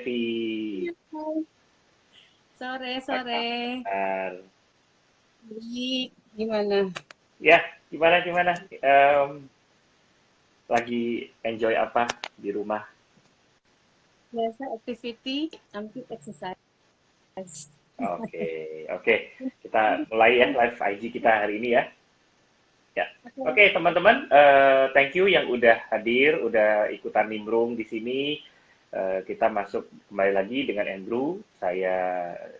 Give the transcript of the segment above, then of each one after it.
Evi. Sore, Apa sore. kabar? Baik, gimana? Ya, gimana? Lagi enjoy apa di rumah? Biasa activity, hampir exercise. Oke, oke. Kita mulai ya live IG kita hari ini ya. Ya. Oke. Oke, teman-teman, thank you yang udah hadir, udah ikutan nimbrung di sini. Kita masuk kembali lagi dengan Andrew. Saya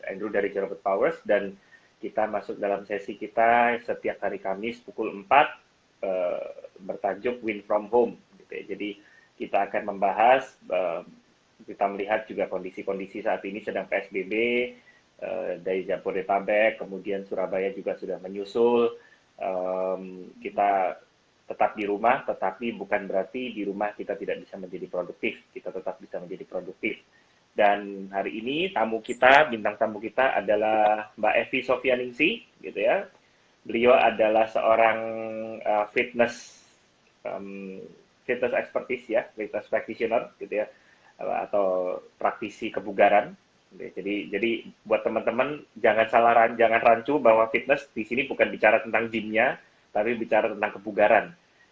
Andrew dari Jerobot Powers dan kita masuk dalam sesi kita setiap hari Kamis pukul 4 bertajuk Win from Home gitu ya. Jadi kita akan membahas kita melihat juga kondisi-kondisi saat ini sedang PSBB dari Jabodetabek, kemudian Surabaya juga sudah menyusul. Kita tetap di rumah, tetapi bukan berarti di rumah kita tidak bisa menjadi produktif. Kita tetap bisa menjadi produktif. Dan hari ini bintang tamu kita adalah Mbak Evi Sofyaningsi, gitu ya. Beliau adalah seorang fitness fitness expertise ya, fitness practitioner, gitu ya, atau praktisi kebugaran. Jadi buat teman-teman jangan rancu bahwa fitness di sini bukan bicara tentang gymnya, tapi bicara tentang kebugaran.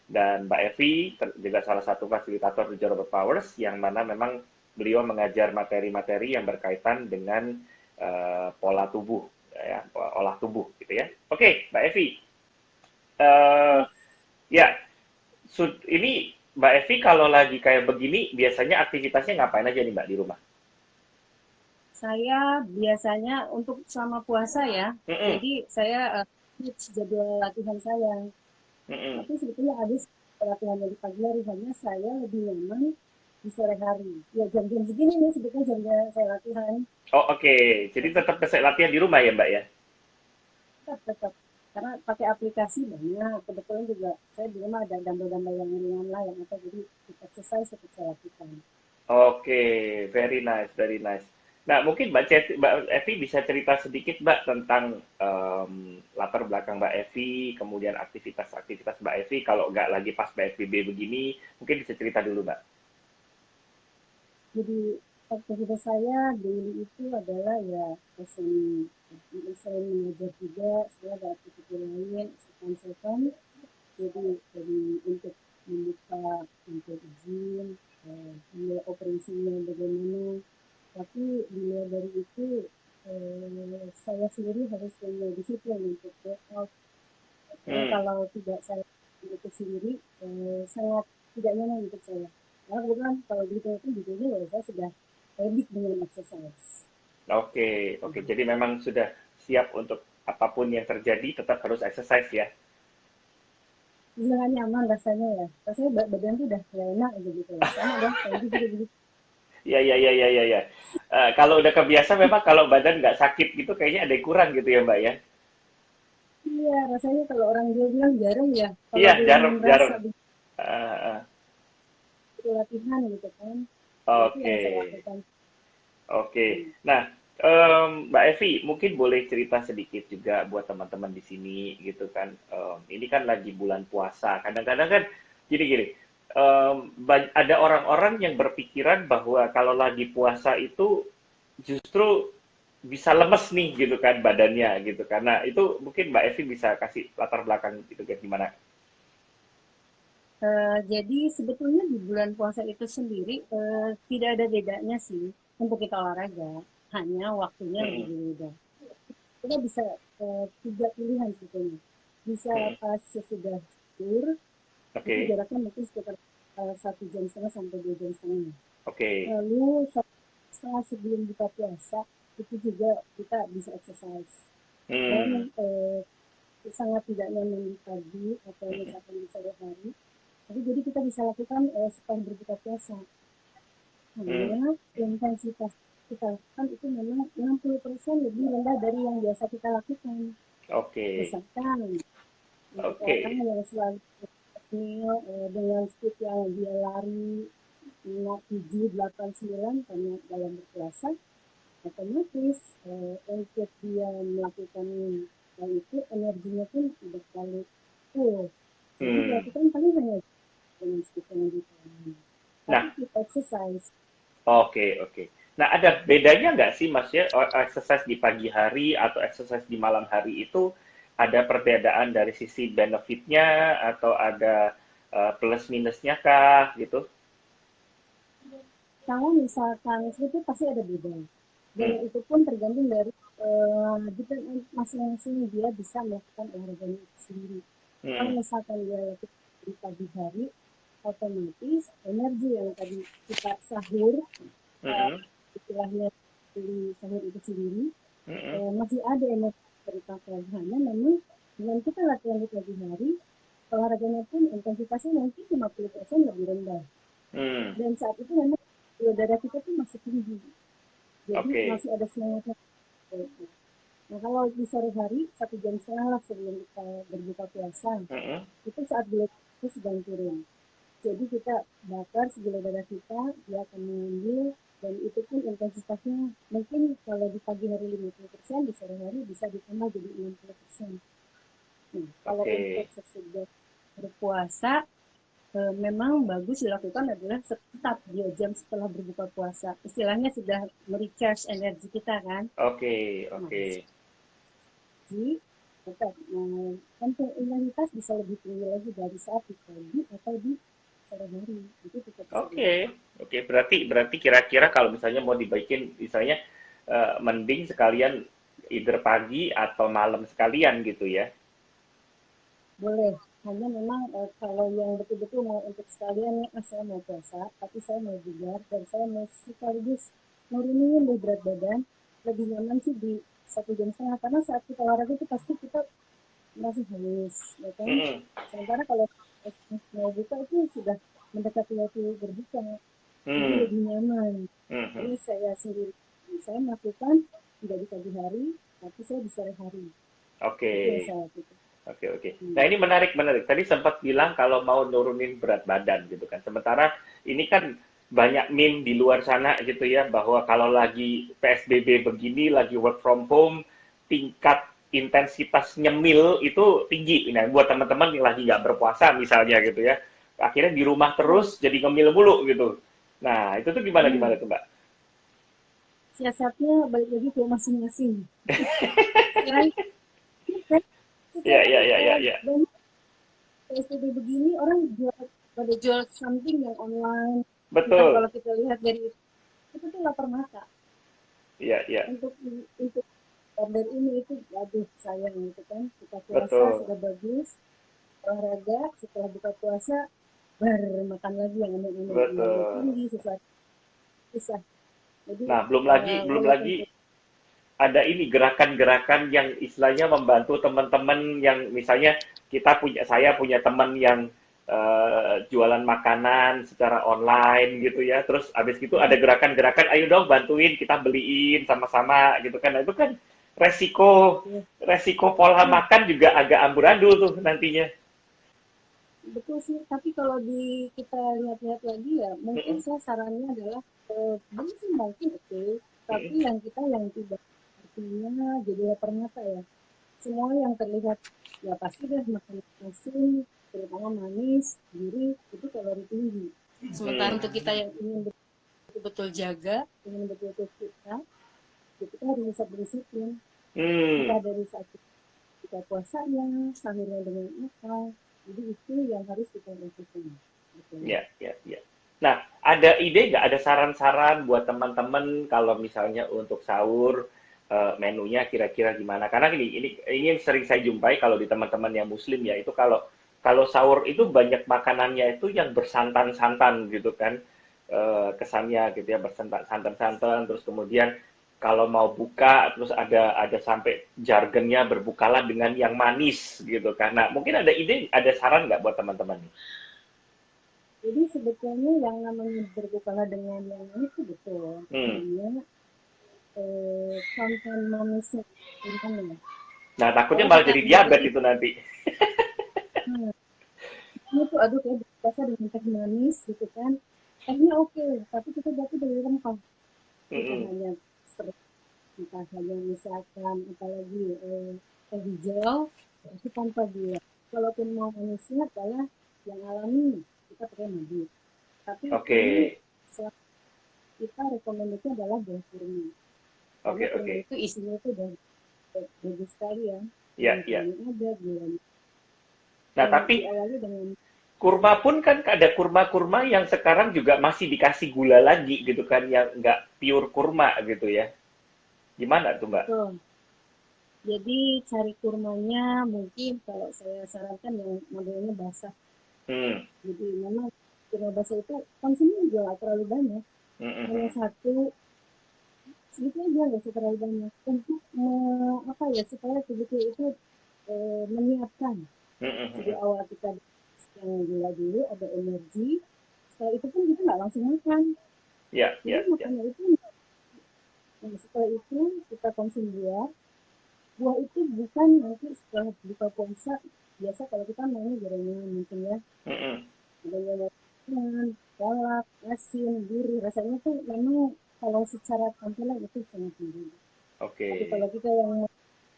Dan Mbak Evi juga salah satu fasilitator di Robot Powers yang mana memang beliau mengajar materi-materi yang berkaitan dengan pola tubuh, ya, olah tubuh, gitu ya. Oke, Mbak Evi, uh, ya, ini Mbak Evi kalau lagi kayak begini biasanya aktivitasnya ngapain aja nih Mbak di rumah? Saya biasanya untuk selama puasa ya, Mm-mm, jadi saya switch jadwal latihan saya. mm-mm. Tapi sebetulnya ada latihan di pagi hari, hanya saya lebih nyaman di sore hari. Ya jam-jam segini nih sebetulnya jam saya latihan. Oh oke, jadi Tapi tetap bisa latihan di rumah ya Mbak ya? tetap karena pakai aplikasi banyak. Kebetulan juga saya di rumah ada dumbbell-dumbbell yang ringan lah yang apa jadi exercise tetap saya lakukan. Oke, very nice, very nice. Nah mungkin Mbak Evi bisa cerita sedikit Mbak tentang latar belakang Mbak Evi, kemudian aktivitas-aktivitas Mbak Evi kalau nggak lagi pas PSBB begini, mungkin bisa cerita dulu Mbak. Jadi aktivitas saya daily itu adalah ya selain selain mengajar juga saya ada aktivitas lain sekan jadi dari untuk membuka untuk izin mulai operasinya bagaimana tapi di luar dari itu saya sendiri harus punya disiplin untuk workout karena Hmm, kalau tidak saya itu sendiri sangat tidak nyaman untuk saya. Karena kebetulan kalau gitu itu judulnya ya saya sudah habit dengan exercise. oke, oke. Jadi memang sudah siap untuk apapun yang terjadi tetap harus exercise ya. Sangat nyaman rasanya ya. Rasanya badan tuh udah gak enak aja gitu ya. Sama deh, kayak gitu juga begitu. Iya, iya, iya, iya, iya. Ya. Kalau udah kebiasa memang kalau badan nggak sakit gitu kayaknya ada yang kurang gitu ya Mbak ya. Iya, rasanya kalau orang dia bilang jarum ya. Kalau Iya, belum jarum, merasa jarum. begitu Uh, latihan gitu kan. Ya, itu oke, yang saya lakukan. oke. Hmm. Nah, Mbak Evi, mungkin boleh cerita sedikit juga buat teman-teman di sini gitu kan. Ini kan lagi bulan puasa. Kadang-kadang kan gini-gini. Ada orang-orang yang berpikiran bahwa kalau lagi puasa itu justru bisa lemes nih gitu kan badannya gitu. Karena itu mungkin Mbak Evi bisa kasih latar belakang gitu kan gimana. Jadi sebetulnya di bulan puasa itu sendiri tidak ada bedanya sih untuk kita olahraga. Hanya waktunya yang Mm-mm, berbeda. Kita bisa tiga pilihan sebetulnya. Bisa mm-mm. pas sesudah tidur, itu Oke, jaraknya mungkin sekitar 1,5 jam sampai 2,5 jam. oke. Lalu setelah sebelum buka puasa, itu juga kita bisa exercise. Dan Hmm, sangat tidak nyaman di pagi atau misalkan di sore hari. Tapi jadi kita bisa lakukan setelah berbuka puasa. hmm. Hanya intensitas kita lakukan itu memang 60% lebih rendah dari yang biasa kita lakukan. Oke, Misalkan untuk orang oke. yang selalu dengan speed yang dia lari 7, 8, 9 karena dalam berpuasa, otomatis untuk dia melakukan hal itu energinya pun tidak terlalu full. Jadi Hmm. dilakukan paling hanya dengan speed yang di. Tapi Nah, kita exercise. oke, oke. Nah, ada bedanya nggak sih, Mas, ya, exercise di pagi hari atau exercise di malam hari itu ada perbedaan dari sisi benefitnya atau ada plus minusnya kah gitu? Kalau misalkan itu pasti ada beda. Dan Hmm, itu pun tergantung dari kita masing-masing dia bisa melakukan olahraganya itu sendiri. Kalau hmm, misalkan dia lakukan di pagi hari, otomatis energi yang tadi kita sahur, uh, hmm, istilahnya di sahur itu sendiri, hmm, masih ada energi dari pagi. Hanya memang dengan kita latihan di pagi hari, olahraganya pun intensitasnya mungkin 50% lebih rendah. hmm. Dan saat itu memang gula darah kita tuh masih tinggi. Jadi Oke. masih ada semangatnya. Nah kalau di sore hari, 1 jam setengah lah sebelum kita berbuka puasa, Hmm, itu saat gula darah kita sedang turun. Jadi kita bakar gula darah kita, dia akan mengambil, dan itu pun intensitasnya mungkin kalau di pagi hari 50%, di sore hari bisa ditambah jadi 60%. Nah, kalau untuk oke. sesudah berpuasa, memang bagus dilakukan adalah tetap 2 jam setelah berbuka puasa. Istilahnya sudah merecharge energi kita kan. Oke, Nah, oke. jadi tetap untuk imunitas bisa lebih tinggi lagi dari saat di pagi atau di sore hari. Itu tetap bisa Oke, dilakukan. oke. Berarti kira-kira kalau misalnya mau dibikin, misalnya mending sekalian either pagi atau malam sekalian gitu ya. Boleh. Hanya memang kalau yang betul-betul mau untuk sekalian nih, saya mau puasa, tapi saya mau bugar dan saya mau sekaligus nurunin deh berat badan, lebih nyaman sih di 1 jam setengah karena saat kita olahraga itu pasti kita masih haus, ya kan? Mm-mm. Sementara kalau mau buka itu sudah mendekati waktu berbuka, jadi Hmm, lebih nyaman. mhm. Ini saya sendiri, saya melakukan tidak di pagi hari, tapi saya di sore hari. Oke, Itu yang saya lakukan. oke, oke. Nah, Hmm. ini menarik, menarik. Tadi sempat bilang kalau mau nurunin berat badan gitu kan. Sementara ini kan banyak meme di luar sana gitu ya, bahwa kalau lagi PSBB begini, lagi work from home, tingkat intensitas nyemil itu tinggi. Nah, buat teman-teman yang lagi nggak berpuasa misalnya gitu ya, akhirnya di rumah terus Ya, jadi ngemil mulu gitu. Nah, itu tuh gimana gimana hmm. tuh, Mbak? Siasatnya balik lagi ke masing-masing. Sekarang kan Ya, sekarang ya, ya, ya, ya. banyak PSBB begini orang jual pada jual something yang online. Entah Betul. kalau kita lihat dari itu tuh lapar mata Ya, ya. untuk order ini itu aduh sayang gitu kan kita puasa Betul. sudah bagus olahraga setelah buka puasa makan lagi yang aneh-aneh gulanya Betul. tinggi sesuatu susah jadi Nah, belum walaupun lagi ada ini gerakan-gerakan yang istilahnya membantu teman-teman yang misalnya saya punya teman yang jualan makanan secara online gitu ya. Terus habis itu ada gerakan-gerakan, ayo dong bantuin kita beliin sama-sama gitu kan. Nah, itu kan resiko ya, resiko pola ya, makan juga agak amburadul tuh nantinya. betul sih tapi kalau di kita lihat-lihat lagi ya mungkin Mm-mm, saya sarannya adalah beli sih mungkin oke tapi mm-mm. yang kita yang tidak artinya jadi lapar mata ya semua yang terlihat ya pasti deh makanan asin terutama manis gurih itu kalori tinggi sementara Hmm. untuk kita yang ingin betul-betul jaga ingin betul-betul kita harus bisa berdisiplin Hmm. entah dari saat kita puasanya sahurnya dengan apa jadi itu yang harus kita lakukan betul. Ya, ya, ya. Nah, ada ide nggak, ada saran-saran buat teman-teman kalau misalnya untuk sahur menunya kira-kira gimana? Karena ini yang sering saya jumpai kalau di teman-teman yang Muslim ya itu kalau kalau sahur itu banyak makanannya itu yang bersantan-santan gitu kan. Kesannya gitu ya bersantan-santan terus kemudian kalau mau buka terus ada sampai jargonnya berbukalah dengan yang manis gitu kan. Nah, mungkin ada ide, ada saran nggak buat teman-teman? Jadi sebetulnya yang namanya berbukalah dengan yang ini itu betul Hmm. hanya konten manisnya gimana ya Nah, takutnya kalau malah kita jadi berpikir diabetes itu nanti. hmm, ini tuh aduh kayak biasa dengan teh manis gitu kan tehnya oke tapi kita berarti dari rempah kita Mm-mm. hanya seperti kita hanya misalkan apalagi teh hijau itu tanpa gula kalaupun mau manisnya adalah yang alami kita pakai madu tapi Oke. ini kita rekomendasinya adalah buah kurma. Karena Oke, kurma oke. itu isinya itu udah bagus sekali ya. Ya, ya. Vitamin ada, gula. Nah, Dan tapi diawali dengan kurma pun kan ada kurma-kurma yang sekarang juga masih dikasih gula lagi gitu kan, yang nggak pure kurma gitu ya. Gimana tuh, Mbak? betul. Jadi cari kurmanya mungkin kalau saya sarankan yang modelnya basah. Hmm, Jadi memang kurma basah itu konsumnya juga nggak terlalu banyak. hmm, hmm, Hanya hmm, satu, sedikit aja nggak usah terlalu banyak. Untuk apa ya, supaya tubuh kita itu menyiapkan. hmm, hmm, hmm, Jadi hmm. awal kita yang gula dulu, ada energi. Setelah itu pun kita nggak langsung makan. Ya, Jadi ya, ya. makannya itu, nah, setelah itu kita konsum buah. Buah itu bukan nanti setelah buka puasa, biasa kalau kita maunya gorengan mungkin ya, Hmm, hmm. gorengan, kolak, asin, gurih, rasanya tuh memang kalau secara tampilan itu sangat tinggi. Oke. Tapi kalau kita yang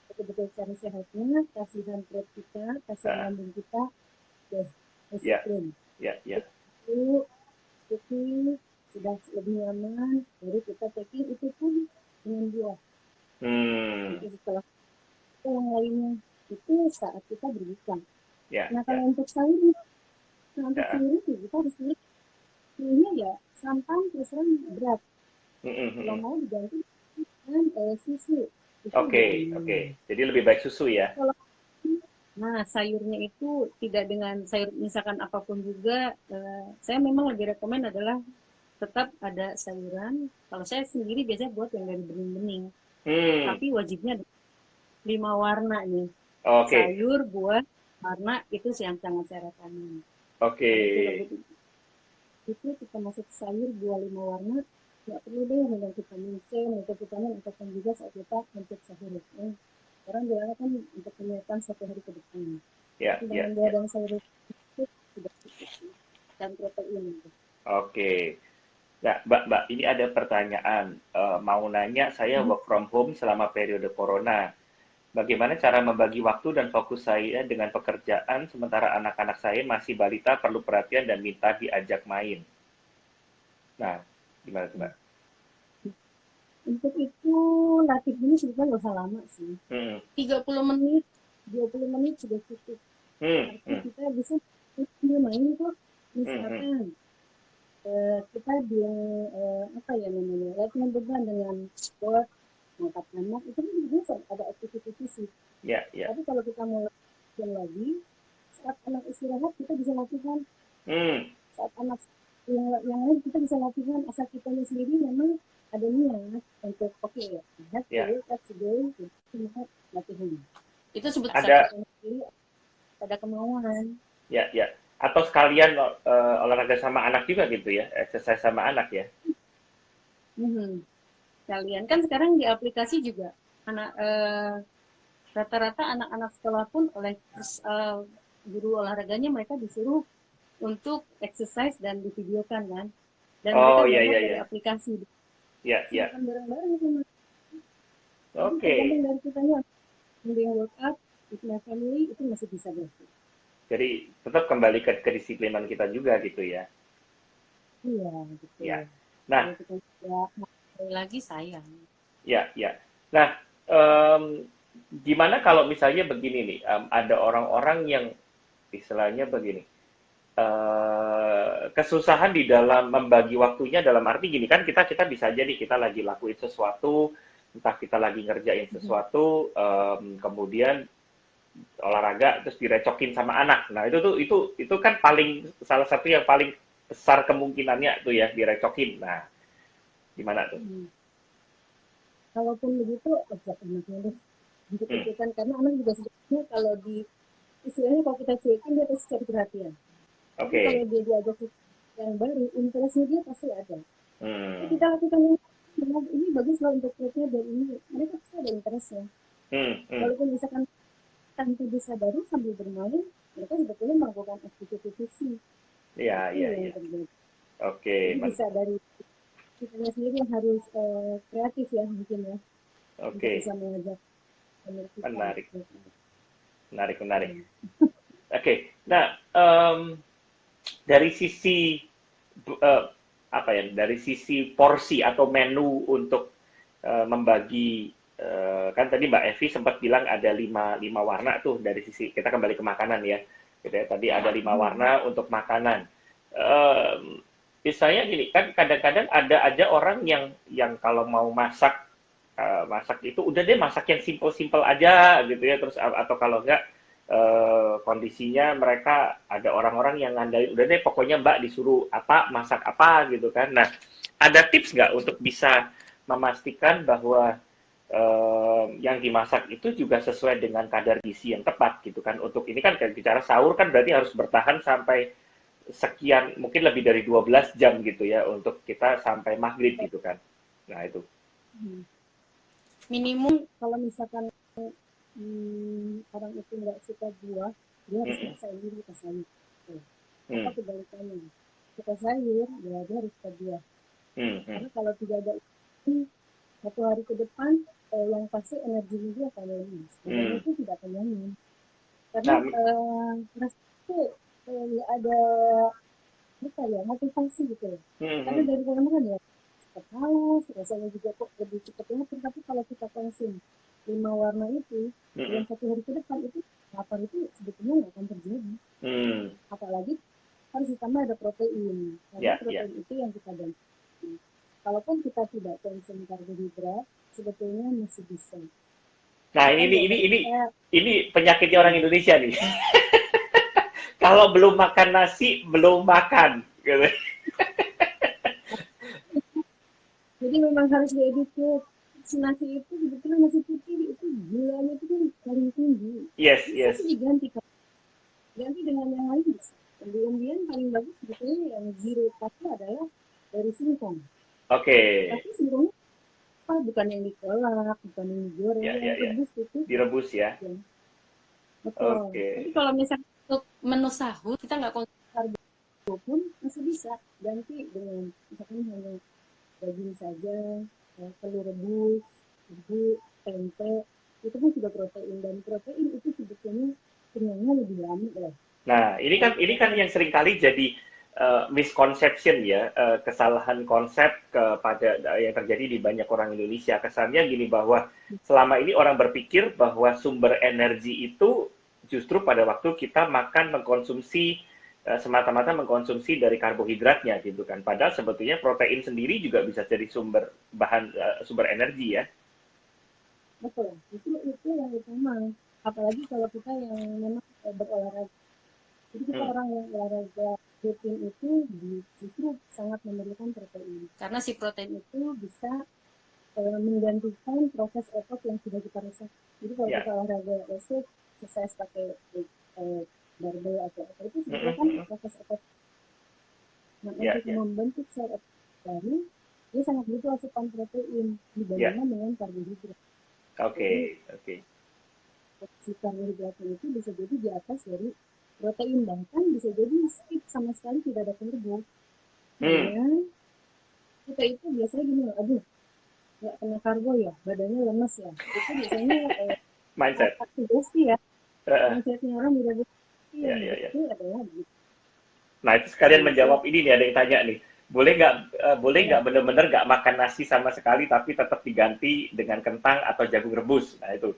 betul-betul cari sehatnya, kasihan perut kita, kasihan Ah, lambung kita, ya nasi ya, krim. ya, ya. Itu putih, sudah lebih nyaman, baru kita packing itu pun dengan buah. Hmm, Nanti setelah itu yang lainnya, itu saat kita berbuka. ya, Nah ya, kalau untuk sahur, nah untuk ya. sahur itu kita harus pilihnya ya santan terus terang berat. Hmm, hmm, hmm, Kalau hmm. mau diganti dengan susu, susu Oke, oke. jangan. Jadi lebih baik susu ya. Kalau nah sayurnya itu tidak dengan sayur misalkan apapun juga, saya memang lebih rekomen adalah tetap ada sayuran. Kalau saya sendiri biasanya buat yang dari bening-bening, Hmm, tapi wajibnya ada 5 warna nih. oke, Sayur, buah, warna itu sih yang sangat saya rekomen. oke. Kalau kita itu kita masuk sayur buah 5 warna, nggak perlu deh minum vitamin C, multivitamin ataupun juga saat kita untuk sahur. Orang bilang kan untuk menyiapkan 1 hari ke depan. Ya, Tapi ya, dengan buah ya. dan sayur itu sudah cukup sih. Dan protein itu. Oke. Ya, Mbak, ini ada pertanyaan. Mau nanya, saya Mhm. work from home selama periode corona. Bagaimana cara membagi waktu dan fokus saya dengan pekerjaan sementara anak-anak saya masih balita perlu perhatian dan minta diajak main? Nah, gimana tuh, Mbak? Untuk itu latih ini sebetulnya nggak usah lama sih. Hmm, 30 menit, 20 menit sudah cukup. hmm, Artinya hmm, kita bisa sambil main kok. hmm, hmm. Misalkan kita di apa ya namanya, latihan beban dengan sport, angkat anak, itu kan bisa ada aktivitas fisik. Ya, ya. Tapi kalau kita mau latihan lagi, saat anak istirahat kita bisa latihan, Hmm, saat anak yang lain kita bisa latihan, asal kita sendiri memang ada niat untuk oke okay, ya, have to ya. wake up today, kita latihan. Itu sebut Ada, saat sendiri ada kemauan. ya, ya. Atau sekalian olahraga sama anak juga gitu ya, exercise sama anak ya. Hmm. Kalian kan sekarang di aplikasi juga anak rata-rata anak-anak sekolah pun oleh guru olahraganya mereka disuruh untuk exercise dan divideokan kan, dan mereka Oh, ya, download ya, dari ya. aplikasi, Ya, ya. silakan bareng-bareng sama. Jadi Oke. tergantung dari kitanya, yang workout with my family itu masih bisa berarti. Jadi tetap kembali ke kedisiplinan kita juga gitu ya. Iya gitu. Ya. Kalau Nah, kita tidak sekali lagi sayang. ya, ya. Nah, gimana kalau misalnya begini nih, ada orang-orang yang istilahnya begini, kesusahan di dalam membagi waktunya dalam arti gini kan kita kita bisa jadi kita lagi lakuin sesuatu, entah kita lagi ngerjain sesuatu, kemudian olahraga terus direcokin sama anak. Nah itu kan paling salah satu yang paling besar kemungkinannya tuh ya direcokin. Nah gimana tuh? Hmm. Kalaupun begitu, ajak anaknya deh untuk Hmm, ikutan, karena anak juga sebetulnya kalau di istilahnya kalau kita cuekin dia pasti cari perhatian. Tapi kalau oke. dia diajak yang baru, interestnya dia pasti ada. Hmm, Kita lakukan ini bagus loh untuk perutnya dan ini mereka pasti ada interestnya. hmm, hmm. Walaupun misalkan tanpa disadari sambil bermain, mereka sebetulnya melakukan aktivitas fisik. Iya, Itu iya, yang iya. terjadi. Oke, Jadi bisa dari kita sendiri yang harus kreatif ya mungkin ya, untuk oke. bisa mengajak teman kita Menarik, untuk menarik, menarik. ya. Oke, nah dari sisi apa ya, dari sisi porsi atau menu untuk membagi, kan tadi Mbak Evi sempat bilang ada lima warna tuh dari sisi, kita kembali ke makanan ya, gitu ya. Tadi ada 5 warna untuk makanan. Misalnya gini, kan kadang-kadang ada aja orang yang kalau mau masak itu udah deh masak yang simple-simple aja gitu ya, terus atau kalau enggak kondisinya mereka ada orang-orang yang ngandalin udah deh pokoknya Mbak disuruh apa masak apa gitu kan. Nah, ada tips nggak untuk bisa memastikan bahwa yang dimasak itu juga sesuai dengan kadar gizi yang tepat gitu kan. Untuk ini kan kayak bicara sahur kan berarti harus bertahan sampai sekian, mungkin lebih dari 12 jam gitu ya untuk kita sampai maghrib gitu kan. Nah, itu. Hmm. Minimum kalau misalkan orang itu nggak suka buah, dia harus Mm-mm. paksain diri ke sayur. Apa Mm. kebalikannya? Suka sayur, ya dia harus suka buah. Mm. Mm. Karena kalau tidak ada itu, satu hari ke depan, yang pasti energinya dia akan habis. Badannya Mm. itu tidak akan nyaman. Karena Nah, rasa itu nggak ada apa ya motivasi gitu ya. mm. Karena Mm. dari orang ya cepat haus, rasanya juga kok lebih cepat lapar. Tapi kalau kita konsum 5 warna itu, dalam Mm. 1 hari ke depan itu lapar itu sebetulnya nggak akan terjadi. Mm. Apalagi harus ditambah ada protein. Karena Ya, ya. protein itu yang kita ganti. Kalaupun kita tidak konsum karbohidrat, sebetulnya masih bisa. Nah, Bahkan ini dokter kita ini penyakitnya orang Indonesia nih. Kalau belum makan nasi, belum makan gitu. jadi memang harus diedukasi. Nasi itu sebetulnya nasi putih itu gulanya itu kan paling tinggi. Yes, Bisa yes. sih diganti, ganti dengan yang lain bisa. Umbi-umbian paling bagus sebetulnya yang zero itu adalah dari singkong. Oke. Okay. Tapi singkongnya apa? Bukan yang dikolak, bukan yang digoreng, Ya, yang ya, ya. rebus itu. Direbus ya. Ya. Betul. Oke. Tapi kalau misalnya untuk menu sahur kita nggak konsumsi karbo pun masih bisa ganti dengan misalkan hanya daging saja, telur rebus, ubi, tempe, itu kan sudah protein dan protein itu sebetulnya kenyangnya lebih lama ya. Nah, Kalau ini kita kan kan yang seringkali jadi misconception ya, kesalahan konsep kepada yang terjadi di banyak orang Indonesia. Kesannya gini bahwa selama ini orang berpikir bahwa sumber energi itu justru pada waktu kita makan mengkonsumsi semata-mata mengkonsumsi dari karbohidratnya gitu kan. Padahal sebetulnya protein sendiri juga bisa jadi sumber energi ya. betul, justru itu yang utama. Apalagi kalau kita yang memang berolahraga. Jadi kita Hmm. orang yang olahraga rutin itu justru sangat memerlukan protein. Karena si protein itu bisa menggantikan proses otot yang sudah kita rasakan. Jadi kalau kita Ya. olahraga basic, exercise pakai barbel atau apa itu Hmm, sebetulnya hmm, kan hmm. proses otot. Nah, Ya, untuk ya, membentuk sel otot baru, dia sangat butuh asupan protein ya. dibandingkan dengan karbohidrat. Oke, Jadi, oke. si karbohidratnya itu bisa jadi di atas dari protein, bahkan bisa jadi skip sama sekali tidak ada karbo. Hmm. Hanya kita itu biasanya gini, aduh, nggak kena karbo ya, badannya lemes ya. Itu biasanya Mindset. sugesti ya, Heeh. mindsetnya orang tidak begitu Ya, yang ya, ya. betul adalah gitu. Nah, itu sekalian Itu menjawab ini nih, ada yang tanya nih. Boleh ya nggak bener-bener nggak makan nasi sama sekali, tapi tetap diganti dengan kentang atau jagung rebus? Nah, itu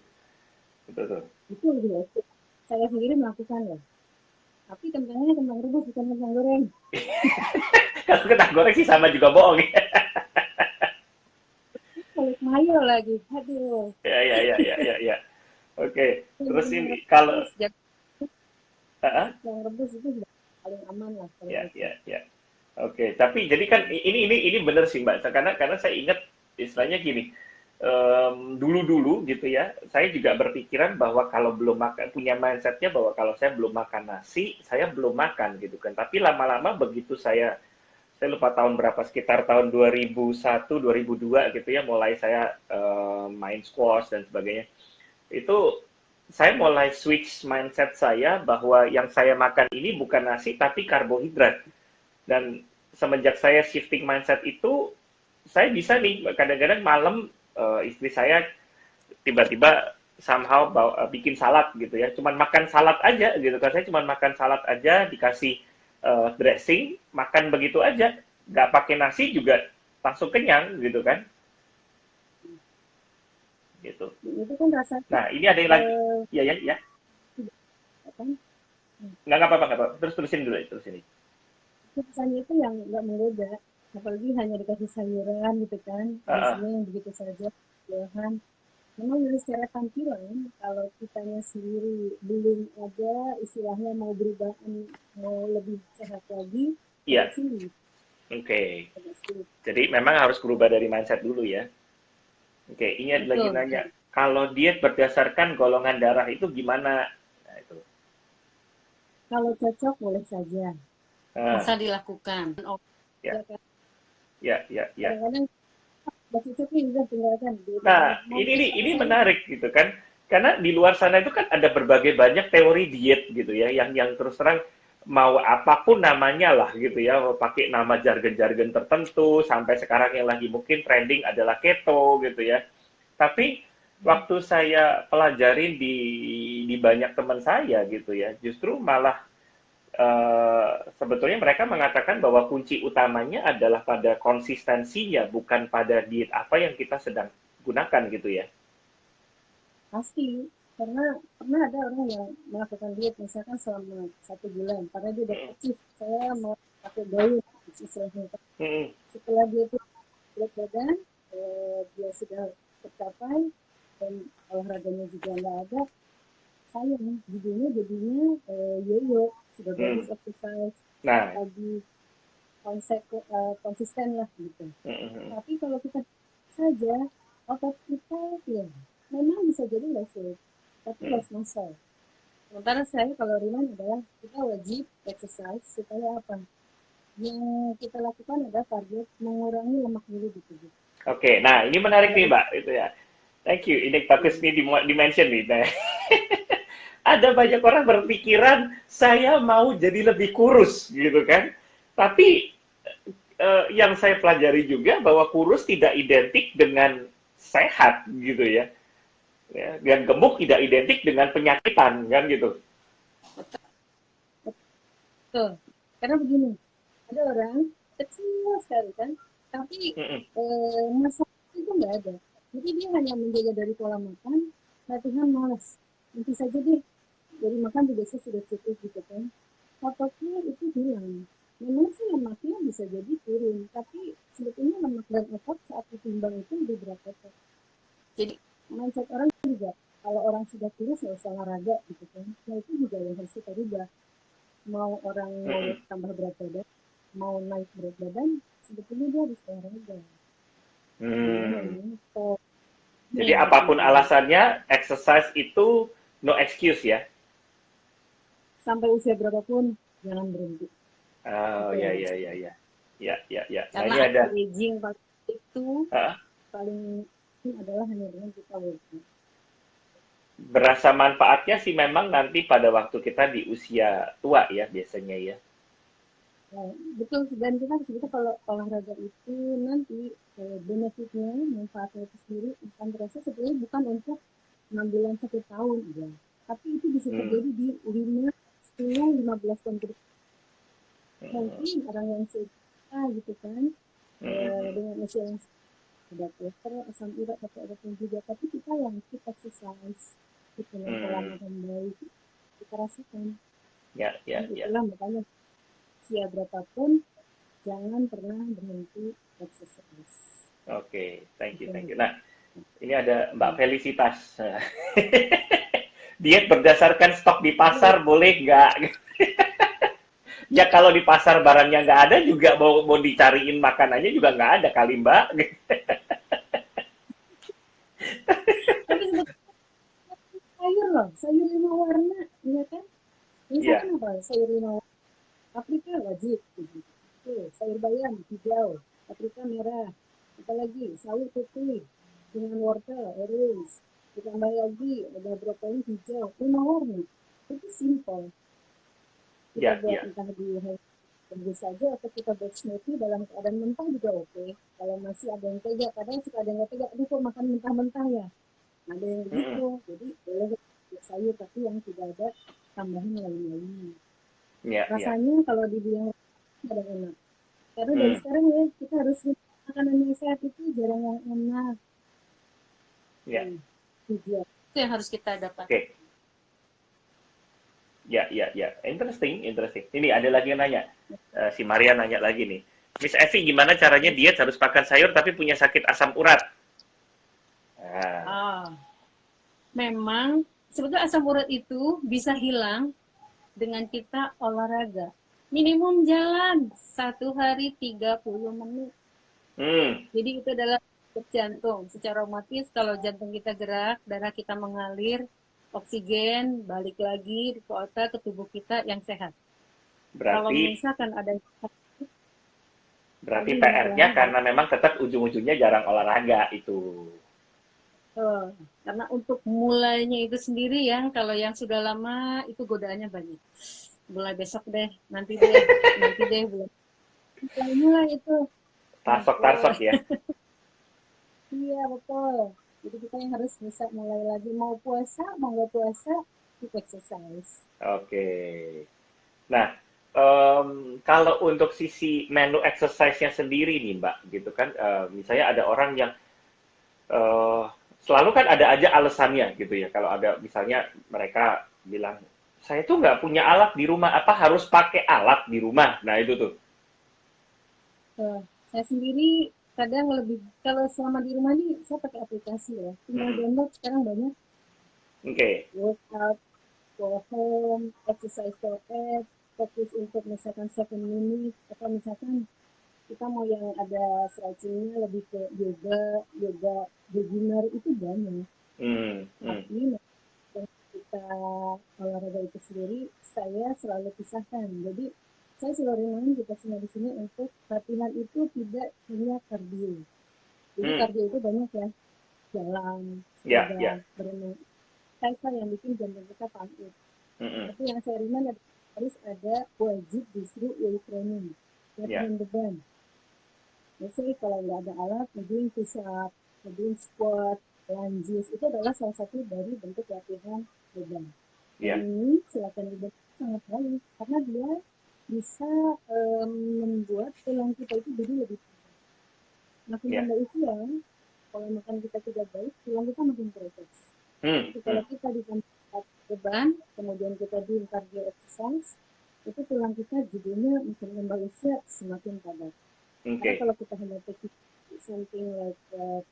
tuh. itu lebih baik. Saya sendiri melakukan ya. Tapi kentangnya kentang rebus bukan kentang goreng. Kalau kentang goreng sih sama juga bohong ya. Kulit mayo lagi. Aduh, Ya, ya, ya, ya, ya, ya. Oke, terus kentang ini kalau, rebus, uh, yang rebus itu sudah paling aman lah kalau ya, itu. ya, ya. Oke, tapi jadi kan ini benar sih Mbak, karena saya ingat istilahnya gini, dulu-dulu gitu ya, saya juga berpikiran bahwa kalau belum makan, punya mindsetnya bahwa kalau saya belum makan nasi, saya belum makan gitu kan. Tapi lama-lama begitu saya lupa tahun berapa, sekitar tahun 2001, 2002 gitu ya, mulai saya main squash dan sebagainya. Itu saya mulai switch mindset saya bahwa yang saya makan ini bukan nasi tapi karbohidrat. Dan semenjak saya shifting mindset itu, saya bisa nih kadang-kadang malam istri saya tiba-tiba somehow bikin salad gitu ya. Cuman makan salad aja gitu kan. Saya cuman makan salad aja dikasih dressing, makan begitu aja. nggak pakai nasi juga langsung kenyang gitu kan, gitu. Itu kan rasanya Nah, ini ada yang lagi, eh, ya ya ya, tidak apa, nggak apa-apa nggak apa-apa, terus terusin dulu terusin. rasanya itu yang nggak menggoda, apalagi hanya dikasih sayuran gitu kan, Heeh. isinya yang begitu saja, buahan. Memang dari secara tampilan, kalau kitanya sendiri belum ada istilahnya mau berubah, mau lebih sehat lagi, Iya, agak sulit, oke. agak sulit. Jadi memang harus berubah dari mindset dulu ya. Oke, ini ada lagi Betul, nanya, betul. kalau diet berdasarkan golongan darah itu gimana? Nah, itu. Kalau cocok boleh saja, Nah, bisa dilakukan. Oh, ya, ya kan. ya, ya, ya. Kadang-kadang nggak cocok nih udah tinggalkan diet Nah, ini. Mau ini kita ini saya menarik gitu kan. Karena di luar sana itu kan ada berbagai banyak teori diet gitu ya, yang terus terang mau apapun namanya lah gitu ya, mau pakai nama jargon-jargon tertentu, sampai sekarang yang lagi mungkin trending adalah keto gitu ya. Tapi waktu saya pelajarin di banyak teman saya gitu ya, justru malah sebetulnya mereka mengatakan bahwa kunci utamanya adalah pada konsistensinya, bukan pada diet apa yang kita sedang gunakan gitu ya. pasti, karena pernah ada orang yang melakukan diet misalkan selama 1 bulan karena dia udah Mm, aktif, saya mau pakai diet istilahnya. mm, Setelah dia itu berat badan, dia sudah tercapai dan olahraganya juga nggak ada, sayang jadinya jadinya yo-yo, sudah bagus mm. exercise Nah, lagi, konsisten lah gitu. mm, mm, Tapi kalau kita saja otot kita ya memang bisa jadi lesu, tapi mm. loss muscle. Sementara saya kalau ringan adalah kita wajib exercise supaya apa? Yang kita lakukan adalah target mengurangi lemak dulu di tubuh. Oke, nah ini menarik Kalau nih itu Mbak, itu ya. Thank you, ini bagus ya, nih di mention nih. Nah, ada banyak orang berpikiran saya mau jadi lebih kurus gitu kan. Tapi yang saya pelajari juga bahwa kurus tidak identik dengan sehat gitu ya. Ya, dan gemuk tidak identik dengan penyakitan kan gitu. betul. Karena begini, ada orang kecil sekali kan, tapi Mm-mm. masa itu nggak ada. Jadi dia hanya menjaga dari pola makan, latihan malas. Nanti saja deh, dari makan juga saya sudah cukup gitu kan. Ototnya itu hilang. Memang sih lemaknya bisa jadi turun, tapi sebetulnya lemak dan otot saat ditimbang itu lebih berat otot. Jadi mindset orang juga, kalau orang sudah kurus nggak usah olahraga gitu kan. Nah itu juga yang harus kita rubah. Mau orang mau Mm-mm. tambah berat badan, mau naik berat badan, sebetulnya dia harus olahraga. Jangan Hmm. yang stop. Ini Jadi yang harus apapun dirubah. alasannya, exercise itu no excuse ya. Sampai usia berapapun, jangan berhenti. Oh Itu ya yang harus ya ya kita. ya. Ya ya ya. Nah Karena ini ada anti-aging itu ah, paling adalah hanya dengan kita workout. berasa manfaatnya sih memang nanti pada waktu kita di usia tua ya biasanya ya. Nah, betul, dan kita kalau olahraga itu nanti benefitnya, manfaatnya itu sendiri akan terasa sebenarnya bukan untuk 6 bulan 1 tahun ya. Tapi itu bisa Hmm. terjadi di 5, 10, 15 tahun ke depan. Hmm. Mungkin orang yang sudah gitu kan, Hmm. Hmm. dengan usia yang ada kolesterol, asam urat atau apapun juga, tapi kita yang keep exercise, kita dengan pola Hmm. makan baik, kita rasakan. Ya Dan ya ya. itulah makanya usia berapapun jangan pernah berhenti exercise. Oke, thank you Itu thank you. mungkin. Nah ini ada Mbak Hmm. Felicitas. Diet berdasarkan stok di Ya, pasar boleh nggak? Ya kalau di pasar barangnya nggak ada juga mau dicariin makanannya juga nggak ada kali Mbak. tapi sebetulnya sayur loh, sayur 5 warna, ya kan? Iya. Misalkan apa? Sayur 5 warna. Paprika wajib. Tuh, sayur bayam hijau, paprika merah, apalagi sayur putih dengan wortel, orange. Ditambah lagi ada brokoli hijau, 5 warna. Itu simple. Kita Ya, buat ya. entah di rebus saja atau kita buat smoothie dalam keadaan mentah juga oke. Kalau masih ada yang tega, kadang suka ada yang nggak tega, aduh kok makan mentah-mentah ya. Ada yang Mm-mm. begitu, jadi boleh sayur tapi yang tidak ada tambahan lain-lainnya. Ya, ya. Rasanya kalau dibilang ada enak, Karena dari Hmm. sekarang ya kita harus makanan yang sehat itu jarang yang enak. Ya, Tujuan itu yang harus kita dapat. oke. Ya, ya, ya. Interesting, interesting. Ini ada lagi yang nanya. Si Maria nanya lagi nih. Miss Evi, gimana caranya diet harus makan sayur tapi punya sakit asam urat? Nah, Ah, memang sebetulnya asam urat itu bisa hilang dengan kita olahraga. Minimum jalan 1 hari 30 menit. hmm, Jadi itu adalah detak jantung. Secara otomatis kalau jantung kita gerak, darah kita mengalir, oksigen balik lagi ke otak, ke tubuh kita yang sehat. Kalau berarti misalkan ada berarti tadi PR-nya olahraga, karena memang tetap ujung-ujungnya jarang olahraga itu. karena untuk mulainya itu sendiri ya, kalau yang sudah lama itu godaannya banyak. Mulai besok deh, nanti deh, belum mulai itu. Tarsok-tarsok ya. Iya betul. Jadi kita yang harus bisa mulai lagi mau puasa, mau nggak puasa, keep exercise. Oke. Nah, kalau untuk sisi menu exercise-nya sendiri nih, Mbak, gitu kan, misalnya ada orang yang eh, selalu kan ada aja alasannya gitu ya. Kalau ada misalnya mereka bilang, saya tuh nggak punya alat di rumah, apa harus pakai alat di rumah? Nah itu tuh. Saya sendiri kadang lebih kalau selama di rumah nih saya pakai aplikasi ya. Tinggal Mm-mm. download sekarang banyak Oke. workout for home, exercise for head, fokus untuk misalkan 7 minutes atau misalkan kita mau yang ada stretchingnya lebih ke yoga, yoga beginner itu banyak. Hmm, hmm, Tapi untuk kita olahraga itu sendiri, saya selalu pisahkan. Jadi saya selalu remind kita semua di sini untuk latihan itu tidak hanya kardio. Jadi hmm. kardio itu banyak ya, jalan, Ya, sepeda, ya. berenang. Saya yang bikin jantung kita panik. Mm-mm. Tapi yang saya remind harus ada wajib justru weight training, Ya, latihan beban. Biasanya kalau nggak ada alat, ngedoing push up, ngedoing squat, lunges, itu adalah salah satu dari bentuk latihan beban. Dan ya. ini silakan beban sangat baik, karena dia bisa membuat tulang kita itu jadi lebih kuat. Makin Ya. nambah usia, kalau makan kita tidak baik, tulang kita makin protes. Hmm, Jadi hmm. kalau kita ditambah beban, kemudian kita di cardio exercise, itu tulang kita jadinya makin nambah usia semakin padat. Karena Oke. kalau kita hanya take something like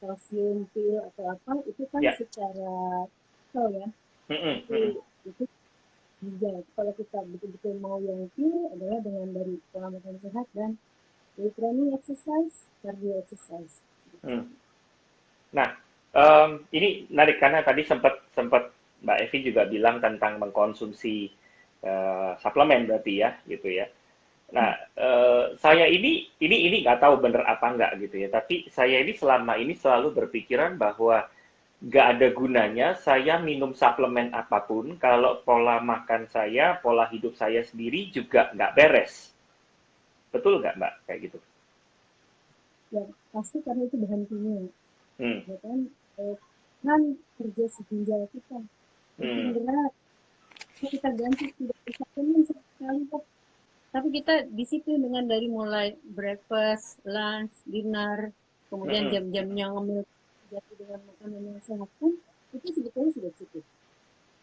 calcium pill atau apa, itu kan Ya. secara so ya, Mm-mm, tapi mm-mm. itu juga kalau kita betul-betul mau yang pure adalah dengan dari pola makan sehat dan weight training exercise, cardio exercise. Hmm. Nah, ini menarik karena tadi sempat sempat Mbak Evi juga bilang tentang mengkonsumsi suplemen berarti ya, gitu ya. Nah, saya ini nggak tahu bener apa nggak gitu ya. Tapi saya ini selama ini selalu berpikiran bahwa nggak ada gunanya saya minum suplemen apapun kalau pola makan saya, pola hidup saya sendiri juga nggak beres. Betul nggak Mbak? Kayak gitu. Ya pasti karena itu bahan kimia, Hmm, ya kan? Eh, kan kerja seginjal kita makin hmm, berat, kita ganti tidak bisa sekali kok. Tapi kita disiplin dengan dari mulai breakfast, lunch, dinner, kemudian hmm, jam-jamnya ngemil jatuh dengan makanan yang sehat pun itu sebetulnya sudah cukup.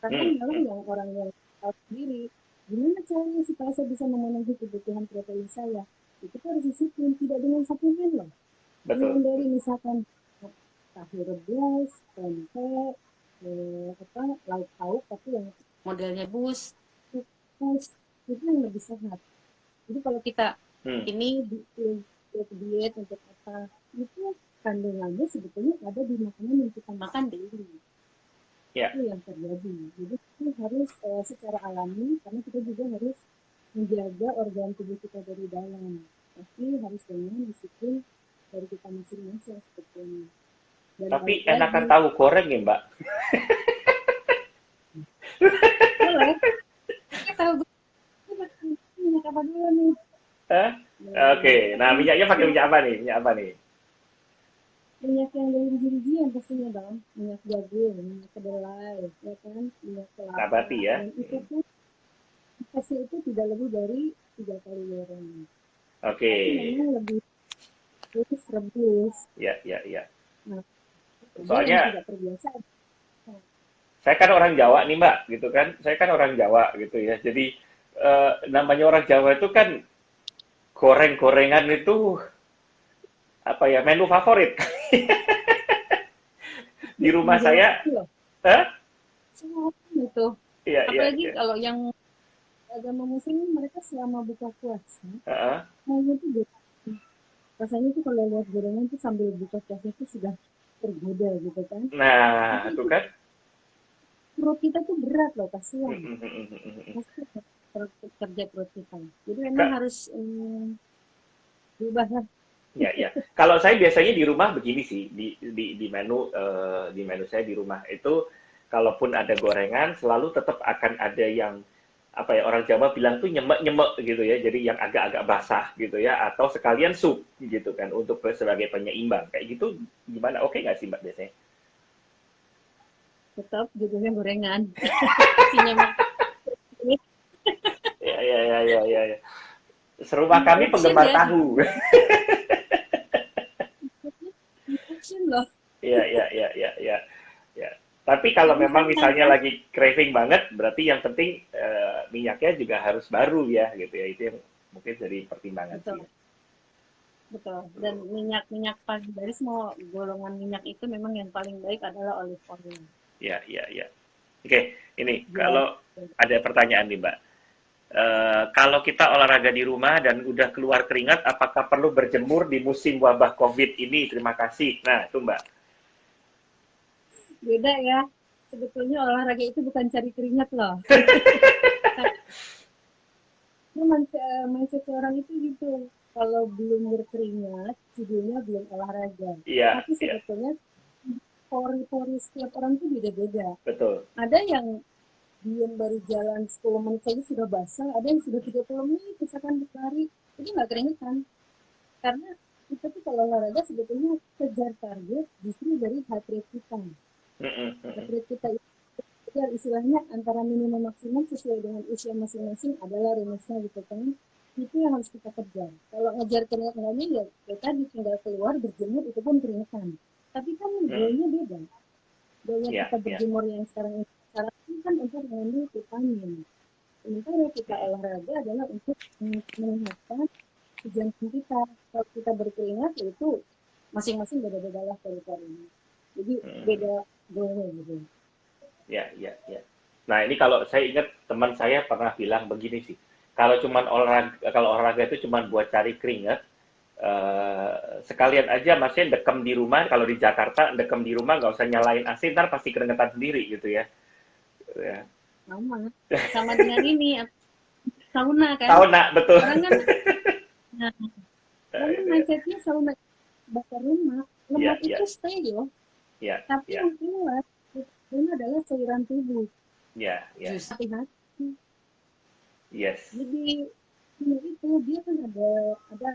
Kadang hmm, malah hmm. yang orang yang tahu sendiri, gimana caranya supaya saya bisa memenuhi kebutuhan protein saya? Itu harus disiplin, tidak dengan suplemen loh. Dengan Betul. dari misalkan tahu rebus, tempe, apa, lauk pauk, tapi yang modelnya bus, kukus, itu yang lebih sehat. Jadi kalau kita Hmm, ini untuk diet untuk apa itu kandungannya sebetulnya ada di makanan yang kita makan daily. ya. Itu yang terjadi. Jadi itu harus secara alami karena kita juga harus menjaga organ tubuh kita dari dalam. Tapi harus dengan disiplin dari kita masing-masing sebetulnya. Dan Tapi balik enakan lagi, tahu goreng ya Mbak. boleh kita tahu minyak apa dulu nih. Hah? Oke, nah Pakai minyaknya pakai minyak apa nih? Minyak apa nih? minyak yang dari biji-bijian pastinya dong, minyak jagung, minyak kedelai, ya kan, minyak kelapa, Nabati ya. dan itu Hmm. pun kasih itu tidak lebih dari 3 kali goreng. Oke. tapi memang lebih rebus. Ya, ya, ya. Nah, ada yang Soalnya tidak terbiasa. saya kan orang Jawa nih Mbak, gitu kan. Saya kan orang Jawa gitu ya. Jadi namanya orang Jawa itu kan goreng-gorengan itu apa ya, menu favorit. Di rumah Menjawab saya, itu loh. eh? Semua orang itu. Iya, iya, Apalagi iya. kalau yang agama muslim mereka selama buka puasa, Heeh. maunya tuh gitu. Rasanya tuh kalau lihat gorengan tuh sambil buka puasa itu sudah tergoda gitu kan. Tapi Nah, itu itu kan. perut kita tuh berat loh, kasihan. Mm-mm. Pasti kerja perut kita. Jadi memang Kak, harus berubah lah. ya, ya. Kalau saya biasanya di rumah begini sih, di menu di menu saya di rumah itu, kalaupun ada gorengan, selalu tetap akan ada yang apa ya, orang Jawa bilang tuh nyemek-nyemek gitu ya, jadi yang agak-agak basah gitu ya, atau sekalian sup gitu kan untuk sebagai penyeimbang. Kayak gitu gimana? Oke nggak sih Mbak biasanya? Tetap judulnya gorengan. Kasih nyemek ini. Ya, ya, ya, ya, ya, ya. Serumah No kami option penggemar ya. tahu. No option loh. Ya, ya, ya, ya, ya, ya. Tapi kalau Jadi memang kan misalnya nonton. lagi craving banget, berarti yang penting minyaknya juga harus baru ya, gitu ya. Itu yang mungkin jadi pertimbangan sih. Betul, Ya. betul. Dan Tuh. minyak paling dari semua golongan minyak itu memang yang paling baik adalah olive oil. Ya, ya, ya. Oke, ini Biar kalau ada pertanyaan nih Mbak. Kalau kita olahraga di rumah dan udah keluar keringat, apakah perlu berjemur di musim wabah COVID ini? Terima kasih. Nah, itu Mbak. beda ya. Sebetulnya olahraga itu bukan cari keringat loh. Karena mindset orang itu gitu. Kalau belum berkeringat, judulnya belum olahraga. Iya, Tapi iya, sebetulnya pori-pori setiap orang itu beda-beda. betul. Ada yang diam baru jalan 10 menit saja sudah basah, ada yang sudah 30 menit misalkan berlari, itu nggak keringetan. Karena kita tuh kalau olahraga sebetulnya kejar target justru dari heart rate kita. Mm-mm, Heart mm-mm. rate kita itu istilahnya antara minimum maksimum sesuai dengan usia masing-masing adalah rumusnya gitu kan. Itu yang harus kita kejar. Kalau ngejar keringat-keringatnya ya kita tinggal keluar berjemur itu pun keringetan. Tapi kan Mm-mm. goalnya beda. Goalnya Iya, kita iya. berjemur yang sekarang ini kan untuk mengambil vitamin. Sementara kita Mm-mm, olahraga adalah untuk menyehatkan jantung kita. Kalau kita berkeringat itu masing-masing beda-beda lah pori-porinya. Jadi mm-mm. beda goalnya gitu. Ya, ya, ya. Nah, ini kalau saya ingat teman saya pernah bilang begini sih. Kalau olahraga itu cuma buat cari keringat, sekalian aja masnya dekem di rumah. Kalau di Jakarta dekem di rumah nggak usah nyalain AC, ntar pasti keringetan sendiri gitu ya. Ya. Sama, sama dengan ini sauna kan. Tahu nak betul. Orang kan nah, memang Itu ya. mindsetnya sauna bakar lemak. Ya, Lemak ya, itu stay loh, ya, tapi ya, yang keluar itu adalah cairan tubuh. ya, ya. Justru hati-hati. Yes. Jadi ini itu dia kan ada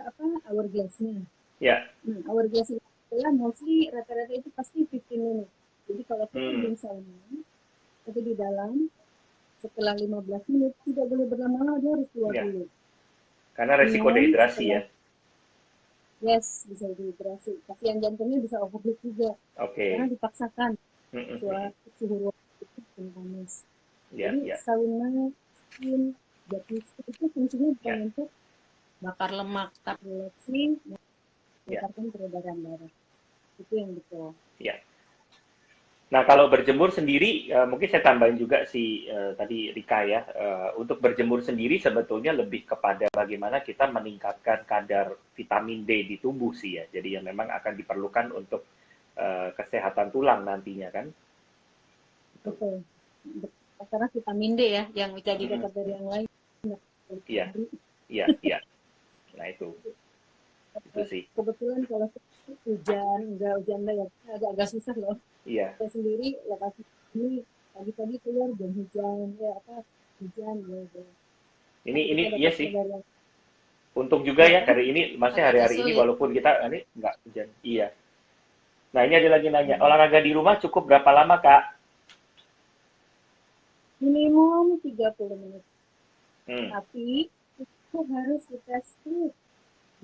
apa hourglassnya. Ya. Hourglass itu ya mostly rata-rata itu pasti 15 minutes. Jadi kalau kita Hmm. belum sauna, tapi di dalam setelah 15 menit tidak boleh berlama-lama dia harus keluar Ya. dulu. Karena resiko Minum dehidrasi setelah ya. yes bisa dehidrasi. Tapi yang jantungnya bisa overheat juga karena Oke. dipaksakan Hmm, hmm, hmm. suhu ruangan itu makin panas. Ya, Jadi ya, sauna, steam, jacuzzi itu fungsinya bukan ya, untuk bakar lemak, tapi relaxing, ya, meningkatkan peredaran darah. Itu yang betul. ya. Nah, kalau berjemur sendiri, mungkin saya tambahin juga si tadi Rika ya, untuk berjemur sendiri sebetulnya lebih kepada bagaimana kita meningkatkan kadar vitamin D di tubuh sih ya. Jadi yang memang akan diperlukan untuk kesehatan tulang nantinya kan. Itu. Betul. Karena vitamin D ya, yang jadi Mm-mm. dapat dari yang lain. Iya, Hari. iya, iya. Nah itu sih. Kebetulan kalau hujan, enggak hujan enggak ya, agak-agak susah loh. Iya. Saya sendiri lokasi ini pagi-pagi keluar jam hujan, ya apa hujan gitu. Tapi Ini kita iya dapat sih. dari yang Untung juga ya ya kan hari ini, masih agak-agak hari-hari ini sulit. walaupun kita ini nggak hujan. Iya. Nah ini ada lagi nanya, Hmm. olahraga di rumah cukup berapa lama Kak? Minimum 30 menit. Hmm. Tapi itu harus kita skip.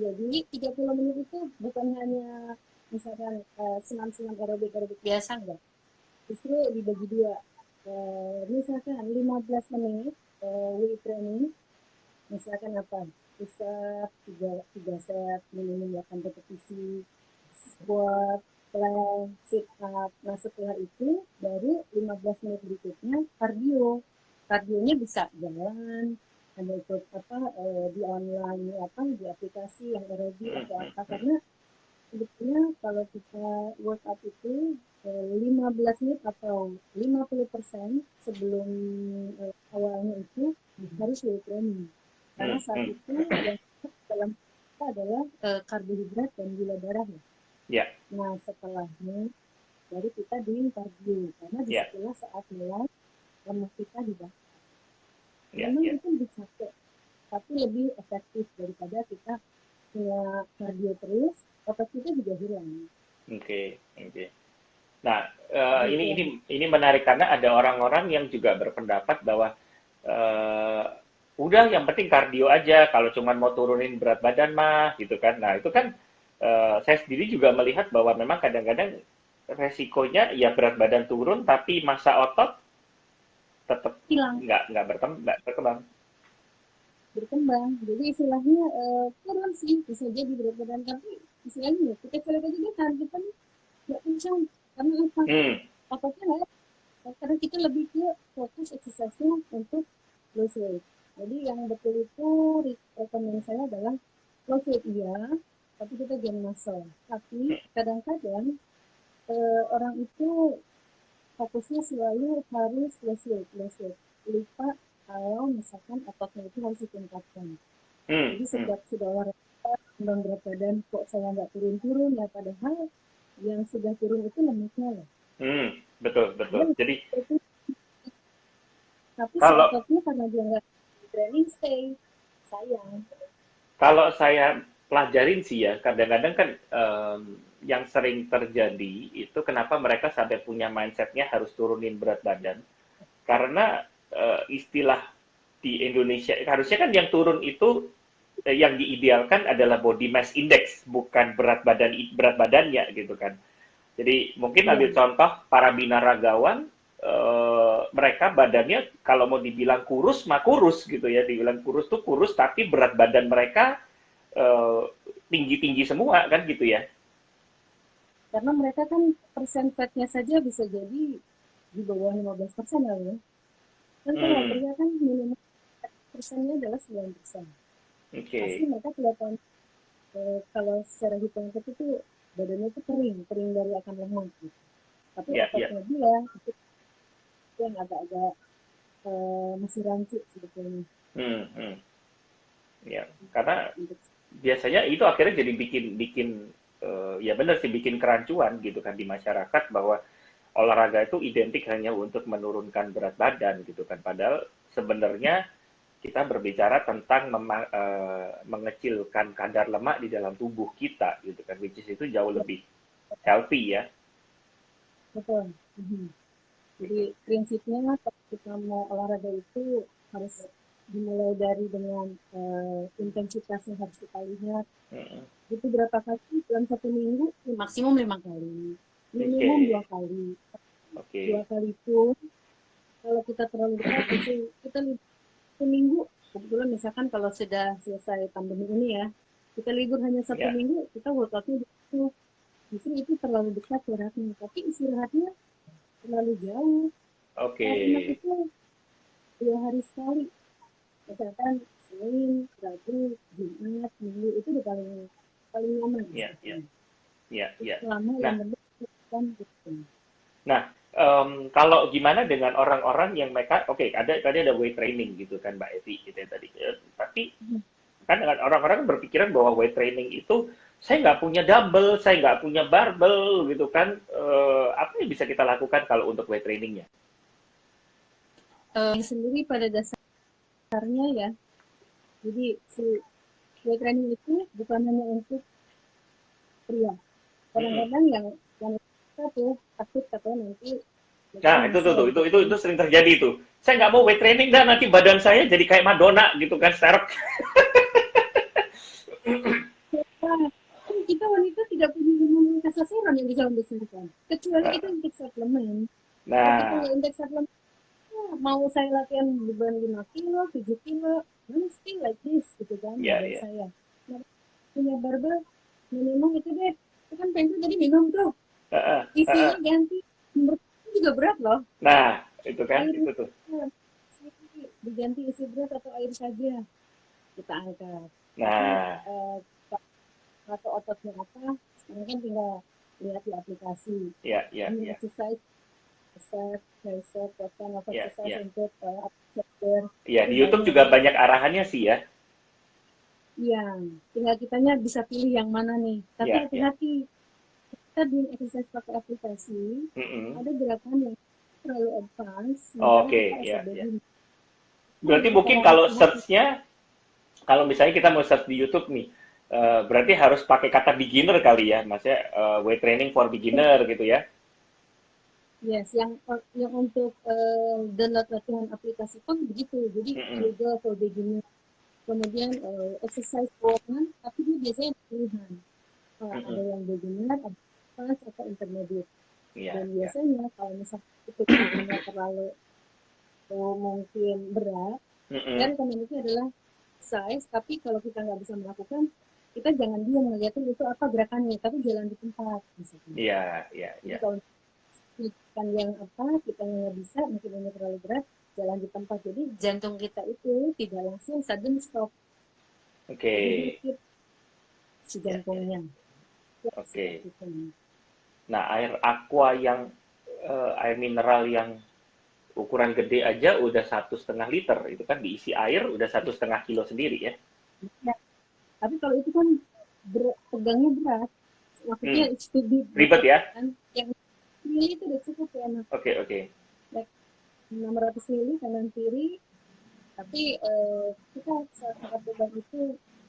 Jadi 30 menit itu bukan hanya misalkan senam-senam aerobik biasa enggak. Justru dibagi dua. Misalkan 15 menit weight training, misalkan apa? Pusat 3 set, minimum 8 repetisi, squat, plank, sit up. Nah setelah itu baru 15 menit berikutnya kardio. Kardionya bisa jalan, ada ikut apa di online apa di aplikasi yang aerobik atau apa karena sebetulnya kalau kita workout itu 15 menit atau 50% sebelum awalnya itu harus weight training. Karena saat itu yang dalam kita adalah karbohidrat dan gula darah ya. Ya, Nah setelahnya baru kita di kardio karena ya, disitulah saat mulai lemak kita dibakar. ya, Memang ya. itu lebih capek, tapi lebih efektif daripada kita punya kardio terus, otot kita juga hilang. Oke, oke. Nah, Gitu ya. ini menarik karena ada orang-orang yang juga berpendapat bahwa eh, udah yang penting kardio aja kalau cuma mau turunin berat badan mah gitu kan. Nah, itu kan saya sendiri juga melihat bahwa memang kadang-kadang resikonya ya berat badan turun tapi massa otot tetap Hilang, nggak berkembang. berkembang. Jadi istilahnya turun sih, bisa jadi berat badan. Tapi istilahnya kita colek aja deh kan, kita nih nggak kencang. Karena apa? Hmm, Ototnya nggak ada. Karena kita lebih ke fokus exercise-nya untuk low weight. Jadi yang betul itu rekomendasi saya adalah low weight iya, tapi kita gain muscle. Tapi kadang-kadang orang itu fokusnya selalu harus low weight. Lupa kalau misalkan ototnya itu harus ditingkatkan. hmm, Jadi hmm, sejak sudah olahraga, kembang berat badan kok saya nggak turun-turun ya padahal yang sudah turun itu lemaknya loh. hmm, betul, Dia betul. Jadi itu, tapi si kalau ototnya karena dia nggak training stay, sayang. Kalau saya pelajarin sih ya, kadang-kadang kan yang sering terjadi itu kenapa mereka sampai punya mindsetnya harus turunin berat badan. Karena istilah di Indonesia, harusnya kan yang turun itu yang diidealkan adalah body mass index, bukan berat badannya gitu kan. Jadi mungkin Iya, ambil contoh para binaragawan, mereka badannya kalau mau dibilang kurus mah kurus gitu ya, dibilang kurus tuh kurus tapi berat badan mereka eh, tinggi-tinggi semua kan gitu ya. karena mereka kan persen fatnya saja bisa jadi di bawah 15% lah ya. Kan kalau Hmm, pria kan minimal persennya adalah 9%. oke. Pasti Okay. mereka kelihatan kalau secara hitung itu tuh badannya itu kering, kering dari akan lemak gitu. Tapi Ya, ya. ototnya dia itu yang agak-agak masih rancu sebetulnya. Hmm, hmm. Ya, karena Untuk biasanya itu akhirnya jadi bikin bikin ya benar sih bikin kerancuan gitu kan di masyarakat bahwa olahraga itu identik hanya untuk menurunkan berat badan gitu kan. Padahal sebenarnya kita berbicara tentang mengecilkan kadar lemak di dalam tubuh kita gitu kan, which is itu jauh ya, lebih healthy ya. betul. Mhm. Jadi prinsipnya kalau kita mau olahraga itu harus dimulai dari dengan intensitas yang harus kita lihat. Mm-mm. Itu berapa kali dalam 1 minggu? Ya, maksimum 5 kali, Oke, minimum 2 kali. Dua oke, kali pun kalau kita terlalu dekat, justru kita seminggu. Kebetulan misalkan kalau sudah selesai pandemi ini ya, kita libur hanya satu ya, minggu, kita workoutnya itu justru itu terlalu dekat jaraknya. Tapi istirahatnya terlalu jauh. oke, Yang enak itu 2 hari sekali. Misalkan Senin, Rabu, Jumat, Minggu itu udah paling paling nyaman ya, ya, sebetulnya. ya, Itu ya. selama yang Nah, penting kan gitu. nah, kalau gimana dengan orang-orang yang mereka, oke, tadi ada weight training gitu kan, Mbak Evi, gitu ya tadi. Tapi kan dengan orang-orang berpikiran bahwa weight training itu saya nggak punya dumbbell, saya nggak punya barbell gitu kan. Apa yang bisa kita lakukan kalau untuk weight trainingnya? Sendiri pada dasarnya ya, jadi si weight training itu bukan hanya untuk pria. Mm-mm. Kadang-kadang yang wanita tuh takut katanya nanti mereka Nah, merasa untuk itu sering terjadi tuh. Saya nggak mau weight training dan nanti badan saya jadi kayak Madonna gitu kan, sterek. orang yang bisa membesarkan. Kecuali itu Heeh. untuk suplemen. Tapi kalau Nah, untuk suplemen, mau saya latihan beban 5 kilo, 7 kilo, still like this gitu kan ya, badan ya. saya. Nah, punya barbel minimum itu deh. Itu kan pengen jadi minum tuh. Heeh, Isinya heeh. ganti. Menurut saya juga berat loh. Nah, itu kan, Airnya itu tuh. diganti isi berat atau air saja kita angkat. Tapi Nah, eh, atau ototnya apa, sekarang kan tinggal lihat di aplikasi. ya, ya, Ini ya, exercise, tricep, tricep, what kind of ya, exercise ya. untuk shoulder, Ya, itu di YouTube banyak. juga banyak arahannya sih ya. Iya, tinggal kitanya bisa pilih yang mana nih. Tapi Ya, ya. hati-hati, kita di exercise pakai aplikasi, Mm-mm. ada gerakan yang terlalu advance, sementara kita Oke, as a ya, ya. beginner. Itu Berarti kita mungkin kalau hati-hati. search-nya, kalau misalnya kita mau search di YouTube nih, berarti harus pakai kata beginner kali ya, maksudnya weight training for beginner gitu ya. Yes, yang untuk download latihan aplikasi pun begitu. Jadi Mm-mm. yoga for beginner, kemudian exercise for one, tapi dia biasanya pilihan. Ada Mm-mm. yang beginner, ada advanced atau intermediate. Iya, Dan iya. biasanya kalau misalnya itu tujuannya terlalu mungkin berat, saya Mm-mm. rekomendasi adalah size. Tapi kalau kita nggak bisa melakukan, kita jangan diam ngeliatin itu apa gerakannya, tapi jalan di tempat misalnya. Iya, iya, Jadi iya. kalau kita yang apa, kita yang nggak bisa, mungkin ini terlalu berat, jalan di tempat. Jadi jantung kita itu tidak langsung sudden stop. Oke. Jadi dia keep si Ya, ya, jantungnya. Ya, oke. seperti itu. Nah, air aqua yang air mineral yang ukuran gede aja udah 1,5 liter, itu kan diisi air udah 1,5 kilo sendiri ya. Ya, tapi kalau itu kan pegangnya berat. Maksudnya Hmm, it's too big gitu ribet ya. kan. Yang mili itu udah cukup ya, anak. Oke, oke. Like 600 mili kanan kiri. Tapi kita saat angkat beban itu,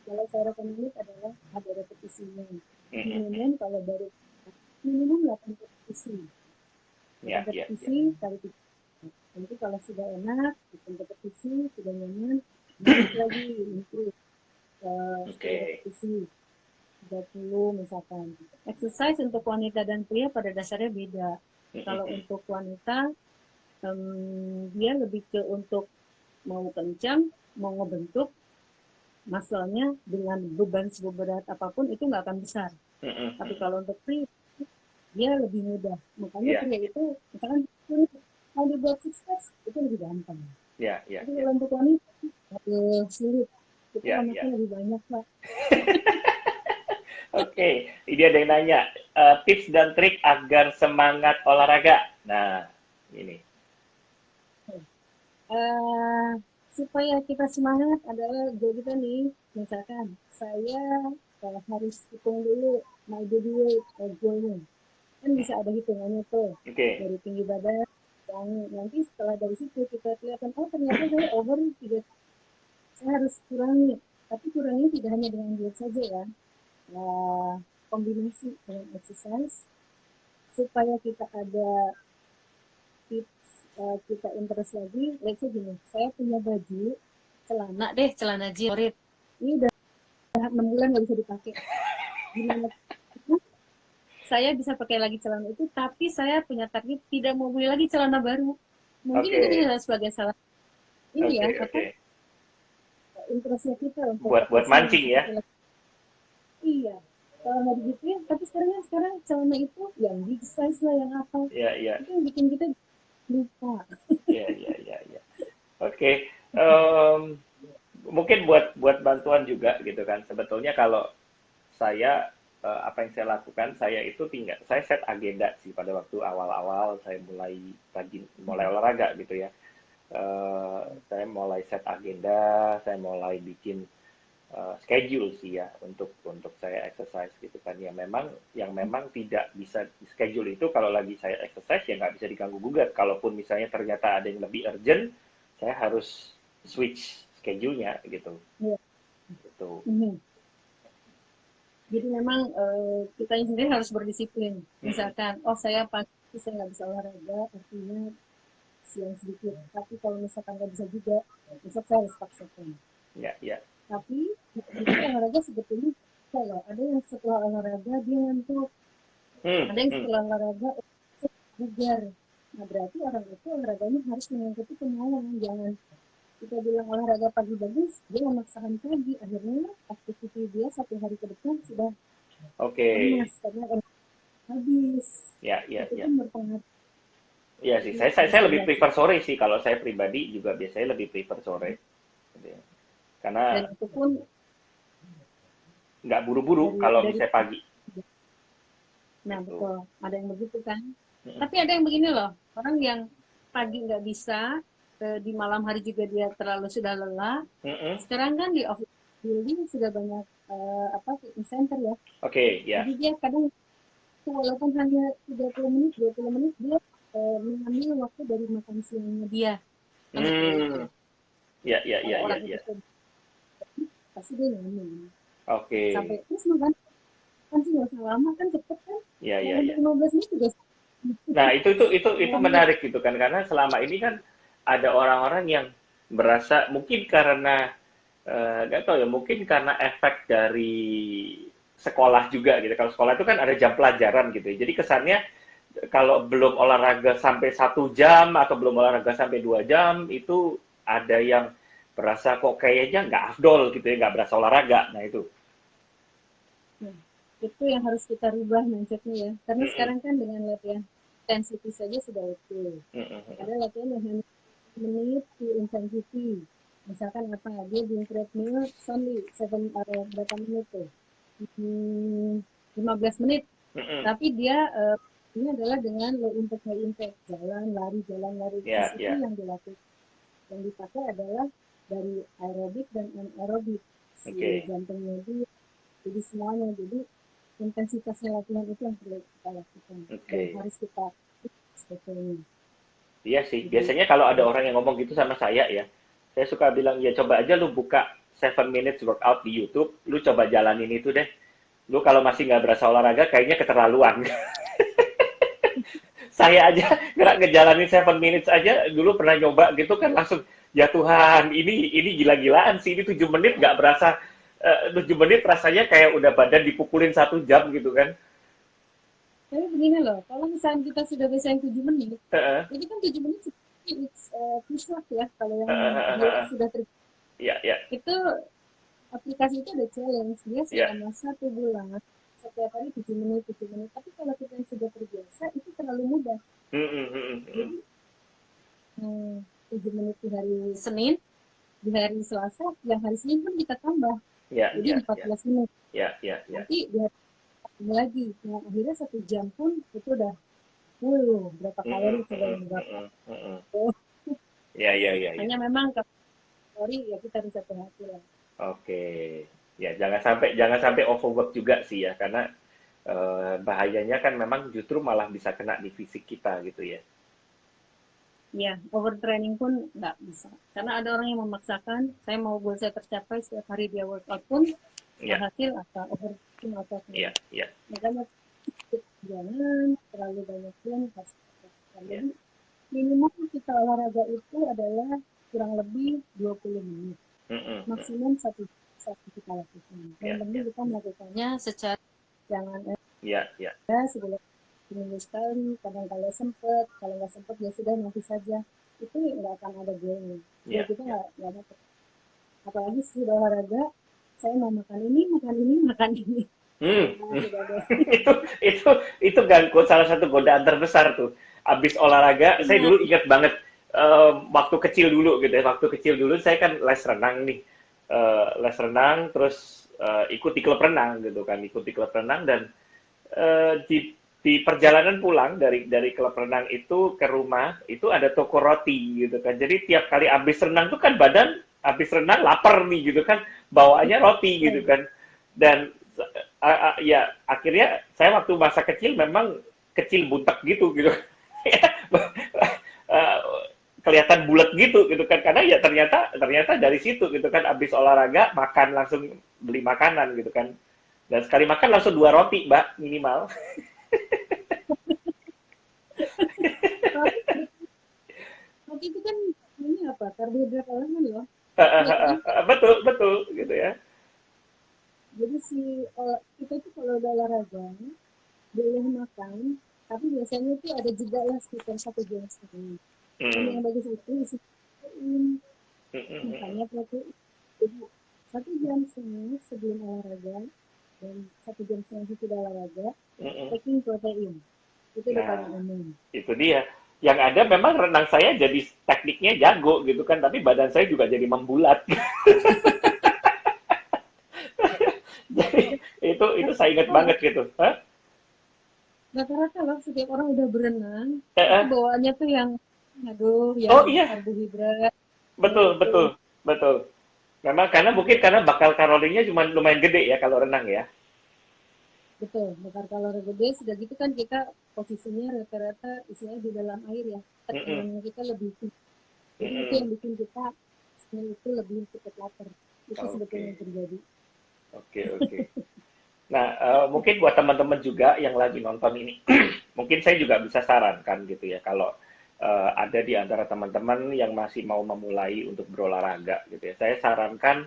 kalau saya rekomendasi adalah ada repetisinya. Mm-mm. Minimum kalau baru minimum 8 repetisi. Ya, 8 ya, ya. repetisi kali 3. Nanti kalau sudah enak, bikin repetisi, sudah nyaman, naik lagi, improve ke 10 Oke. repetisi, 30 misalkan. Exercise untuk wanita dan pria pada dasarnya beda. Kalau Mm-mm. untuk wanita, dia lebih ke untuk mau kencang, mau ngebentuk, muscle-nya dengan beban seberat apapun itu nggak akan besar. Mm-mm. Tapi Mm-mm. kalau untuk pria, dia lebih mudah. Makanya Ya, pria ya, itu, misalkan mau dibuat sukses, itu lebih gampang. ya, ya, Tapi ya, kalau untuk wanita, sulit. Kita ya, anaknya ya. lebih banyak, Pak. Oke, ini ada yang nanya, tips dan trik agar semangat olahraga. Nah, ini. Eh, supaya kita semangat adalah jadi kan nih, misalkan saya harus hitung dulu my body weight goalnya. Kan bisa ada hitungannya tuh Oke, dari tinggi badan, yang nanti setelah dari situ kita kelihatan oh ternyata saya over 3, saya harus kurangi. Tapi kurangi tidak hanya dengan diet saja ya, nah, kombinasi dengan exercise supaya kita ada tips, kita interest lagi. Let's say gini, saya punya baju celana deh, celana jeans ini udah 6 bulan nggak bisa dipakai, gimana saya bisa pakai lagi celana itu, tapi saya punya target tidak mau beli lagi celana baru. Mungkin itu oke, bisa sebagai salah ini oke, ya, apa, oke. interestnya kita untuk Buat obsesi mancing masih ya. pakai lagi. Iya, kalau nggak digituin, tapi sekarang celana itu yang big size lah, yang apa, Ya, ya, itu yang bikin kita lupa. ya, ya, ya, ya. Oke, em, mungkin buat bantuan juga gitu kan. Sebetulnya kalau saya apa yang saya lakukan, saya itu tinggal saya set agenda sih pada waktu awal-awal saya mulai rajin mulai olahraga gitu ya. Saya mulai set agenda, saya mulai bikin schedule sih ya untuk saya exercise gitu kan. Yang memang tidak bisa schedule itu kalau lagi saya exercise ya nggak bisa diganggu gugat. Kalaupun misalnya ternyata ada yang lebih urgent, saya harus switch schedule-nya gitu. Ya, Gitu. ini. Jadi memang kita sendiri harus berdisiplin. Mm-mm. Misalkan, oh saya pagi saya nggak bisa olahraga, artinya siang sedikit. Tapi kalau misalkan nggak bisa juga, besok saya harus paksakan. Ya, ya. Tapi itu olahraga sebetulnya bisa loh. Ada yang setelah olahraga dia ngantuk. Hmm, Ada yang hmm. setelah olahraga bugar. Nah, berarti orang itu olahraganya harus mengikuti kemauan. Jangan kita bilang olahraga pagi bagus, dia memaksakan pagi. Akhirnya aktivitas dia satu hari ke depan sudah Oke. lemas karena habis. Ya, ya, Itu ya. pun berpengaruh. Iya sih, Jadi saya harus saya lebih prefer dilakukan. sore sih. Kalau saya pribadi juga biasanya lebih prefer sore, gitu ya. Karena Dan itu pun nggak buru-buru kalau dari misalnya pagi, nah gitu. betul, ada yang begitu kan. Mm-mm. Tapi ada yang begini loh, orang yang pagi nggak bisa, di malam hari juga dia terlalu sudah lelah. Mm-mm. Sekarang kan di office building sudah banyak apa fitness center ya. Oke, ya. Jadi dia kadang walaupun hanya 30 menit, 20 menit dia mengambil waktu dari makan siangnya dia untuk Hmm, itu. ya, ya, Kalau ya, ya, orang itu ya. pasti dia nyaman. Oke, Sampai terus makan kan sih nggak usah lama kan cepet kan. ya, Yang ya, untuk ya. 15 menit juga Nah, itu malamnya. menarik gitu kan, karena selama ini kan ada orang-orang yang berasa mungkin karena nggak tahu ya, mungkin karena efek dari sekolah juga gitu. Kalau sekolah itu kan ada jam pelajaran gitu ya. Jadi kesannya kalau belum olahraga sampai 1 jam atau belum olahraga sampai 2 jam itu ada yang berasa kok kayaknya nggak afdol gitu ya, nggak berasa olahraga. Nah itu. Nah, itu yang harus kita rubah mindsetnya ya. Karena Mm-mm, sekarang kan dengan latihan intensity saja sudah oke. mm-mm, Ada latihan yang hanya menit to intensity. Misalkan apa? Dia di treadmill only berapa menit tuh? Hmm, 15 menit. mm-mm. Tapi dia ini adalah dengan low impact high impact. Jalan lari. Terus Ya, itu ya, yang dilakukan. Yang dipakai adalah dari aerobik dan anaerobik. Si oke, jantungnya dia. Jadi semuanya. Jadi intensitasnya latihan itu yang perlu kita lakukan dan oke. harus kita sebetulnya. Iya sih, Jadi biasanya kalau ada orang yang ngomong gitu sama saya suka bilang, ya coba aja lu buka 7 minutes workout di YouTube, lu coba jalanin itu deh. Lu kalau masih nggak berasa olahraga, kayaknya keterlaluan. Saya aja nggak ngejalanin 7 minutes aja, dulu pernah nyoba gitu kan langsung, ya Tuhan, ini gila-gilaan sih, ini 7 menit nggak berasa, 7 menit rasanya kayak udah badan dipukulin 1 jam gitu kan. tapi begini loh, kalau misalnya kita sudah bisa yang 7 menit, Heeh, jadi kan 7 menit seperti push up ya, kalau yang heeh, heeh, dia heeh. sudah Ya, ya, itu aplikasi itu ada challenge, dia ya. selama 1 bulan, setiap hari 7 menit, 7 menit, tapi kalau kita yang sudah terbiasa, itu terlalu mudah. Mm, mm, mm, mm. Jadi, 7 menit di hari Senin, di hari Selasa, yang hari Senin pun kita tambah, Ya, jadi ya, empat ya, belas menit. ya, ya, ya. Nanti di hari ini lagi, nah, akhirnya 1 jam pun itu udah full, berapa Mm, kalori mm, coba mm, yang berapa. mm, mm, mm. Oh, Ya, ya, ya, ya. hanya memang kalori ya kita bisa hati lah. Oke. Ya, jangan sampai overwork juga sih ya, karena bahayanya kan memang justru malah bisa kena di fisik kita gitu ya. Ya, overtraining pun nggak bisa. Karena ada orang yang memaksakan, saya mau goal saya tercapai setiap hari dia workout pun, Ya, alhasil apa overtraining atau ya, ya, makanya jangan terlalu banyak pun pasti. ya. Jadi minimal kita olahraga itu adalah kurang lebih 20 menit. Mm, mm, mm. Maksimum satu kita lakukan. Yang Ya, penting ya, kita melakukannya secara jangan ya, ya. sebulan seminggu sekali, kadang kalau sempet, kalau nggak sempet ya sudah nanti saja. Itu nggak akan ada goalnya. Goal Ya, kita ya. nggak dapat. Apalagi sudah olahraga, saya mau makan ini, makan ini, makan ini. Hmm. Nah, sudah deh. itu itu salah satu godaan terbesar tuh. Abis olahraga, saya Nah, dulu ingat banget waktu kecil dulu gitu ya. Waktu kecil dulu saya kan les renang nih. Les renang terus ikut di klub renang gitu kan, ikut di klub renang dan di perjalanan pulang dari klub renang itu ke rumah itu ada toko roti gitu kan. Jadi tiap kali habis renang tuh kan badan habis renang lapar nih gitu kan, bawaannya roti gitu kan. Dan ya akhirnya saya waktu masa kecil memang kecil buntek gitu. Eh, kelihatan bulat gitu kan karena ya ternyata dari situ gitu kan habis olahraga makan langsung beli makanan gitu kan dan sekali makan langsung 2 roti mbak minimal. roti, roti itu kan ini apa? Karbohidrat alami loh. Iya kan? Betul betul gitu ya. Jadi kita tuh kalau udah olahraga, boleh makan, tapi biasanya itu ada jeda lah sekitar 1 jam setengah. Dan Hmm. yang bagus itu isi protein, Hmm, hmm, hmm. makanya protein. Jadi 1 jam setengah sebelum olahraga dan 1 jam setengah sesudah olahraga, Hmm, hmm. taking protein. Itu udah Nah, paling umum. itu dia. Yang ada memang renang saya jadi tekniknya jago gitu kan, tapi badan saya juga jadi membulat. Jadi itu saya ingat Rata-rata banget loh, gitu. Hah? rata-rata loh setiap orang udah berenang, Eh, itu eh. bawaannya tuh yang, aduh, yang Oh iya, karbohidrat, yang betul, itu. betul, betul. Memang karena mungkin karena bakal kalorinya cuma lumayan gede ya kalau renang ya. Betul, bakar kalori gede, sudah gitu kan kita posisinya rata-rata isinya di dalam air ya. Mm-mm, Tekanannya kita lebih tinggi. Jadi itu mm-mm. yang bikin kita itu lebih cepat lapar. Itu sebetulnya Oke, yang terjadi. oke, oke. Nah, mungkin buat teman-teman juga yang lagi nonton ini, mungkin saya juga bisa sarankan gitu ya, kalau ada di antara teman-teman yang masih mau memulai untuk berolahraga gitu ya, saya sarankan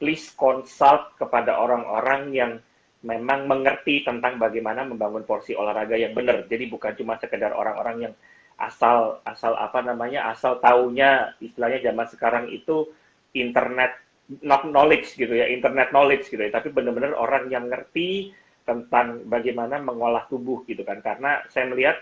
please consult kepada orang-orang yang memang mengerti tentang bagaimana membangun porsi olahraga yang benar. Jadi bukan cuma sekedar orang-orang yang asal asal apa namanya asal taunya istilahnya zaman sekarang itu internet not knowledge gitu ya, internet knowledge gitu ya, tapi benar-benar orang yang ngerti tentang bagaimana mengolah tubuh gitu kan. Karena saya melihat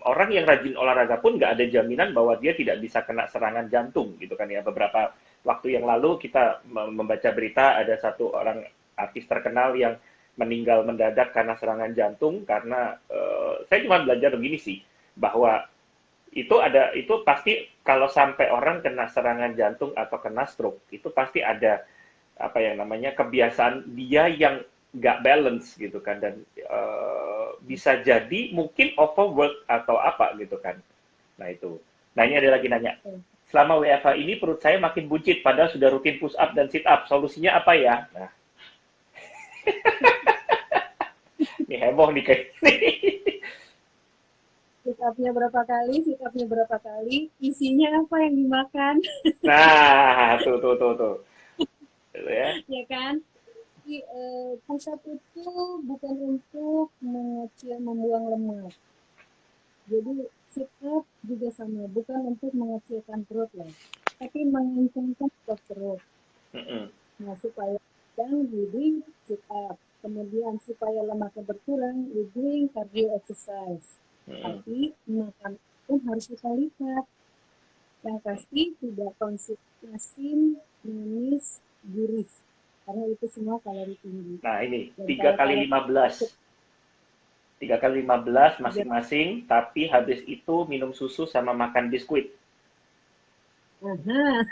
orang yang rajin olahraga pun nggak ada jaminan bahwa dia tidak bisa kena serangan jantung gitu kan ya. Beberapa waktu yang lalu kita membaca berita ada satu orang artis terkenal yang meninggal mendadak karena serangan jantung karena saya cuma belajar begini sih bahwa itu pasti kalau sampai orang kena serangan jantung atau kena stroke itu pasti ada apa yang namanya kebiasaan dia yang nggak balance gitu kan dan bisa jadi mungkin overwork atau apa gitu kan. Nah itu. Nah ini ada lagi nanya. Selama WFH ini perut saya makin buncit padahal sudah rutin push up dan sit up. Solusinya apa ya? Nah, ini heboh nih kayak ini. Sit up-nya berapa kali, sit up-nya berapa kali, isinya apa yang dimakan, Nah, tuh. Gitu ya. ya kan? Jadi, push up itu bukan untuk mengecil, membuang lemak. Jadi sit up juga sama, bukan untuk mengecilkan perut loh, tapi mengencangkan otot perut. Mm-mm. Nah, supaya dan leading sit up. Kemudian supaya lemaknya berkurang, leading cardio exercise. Mm-mm. Tapi makan pun harus kita lihat. Yang pasti tidak konsumsi asin, manis, gurih. Karena itu semua kalori tinggi. Nah ini Dan tiga kalau kali kalori lima belas, cukup 3 kali 15 tiga, masing-masing, tapi habis itu minum susu sama makan biskuit. aha,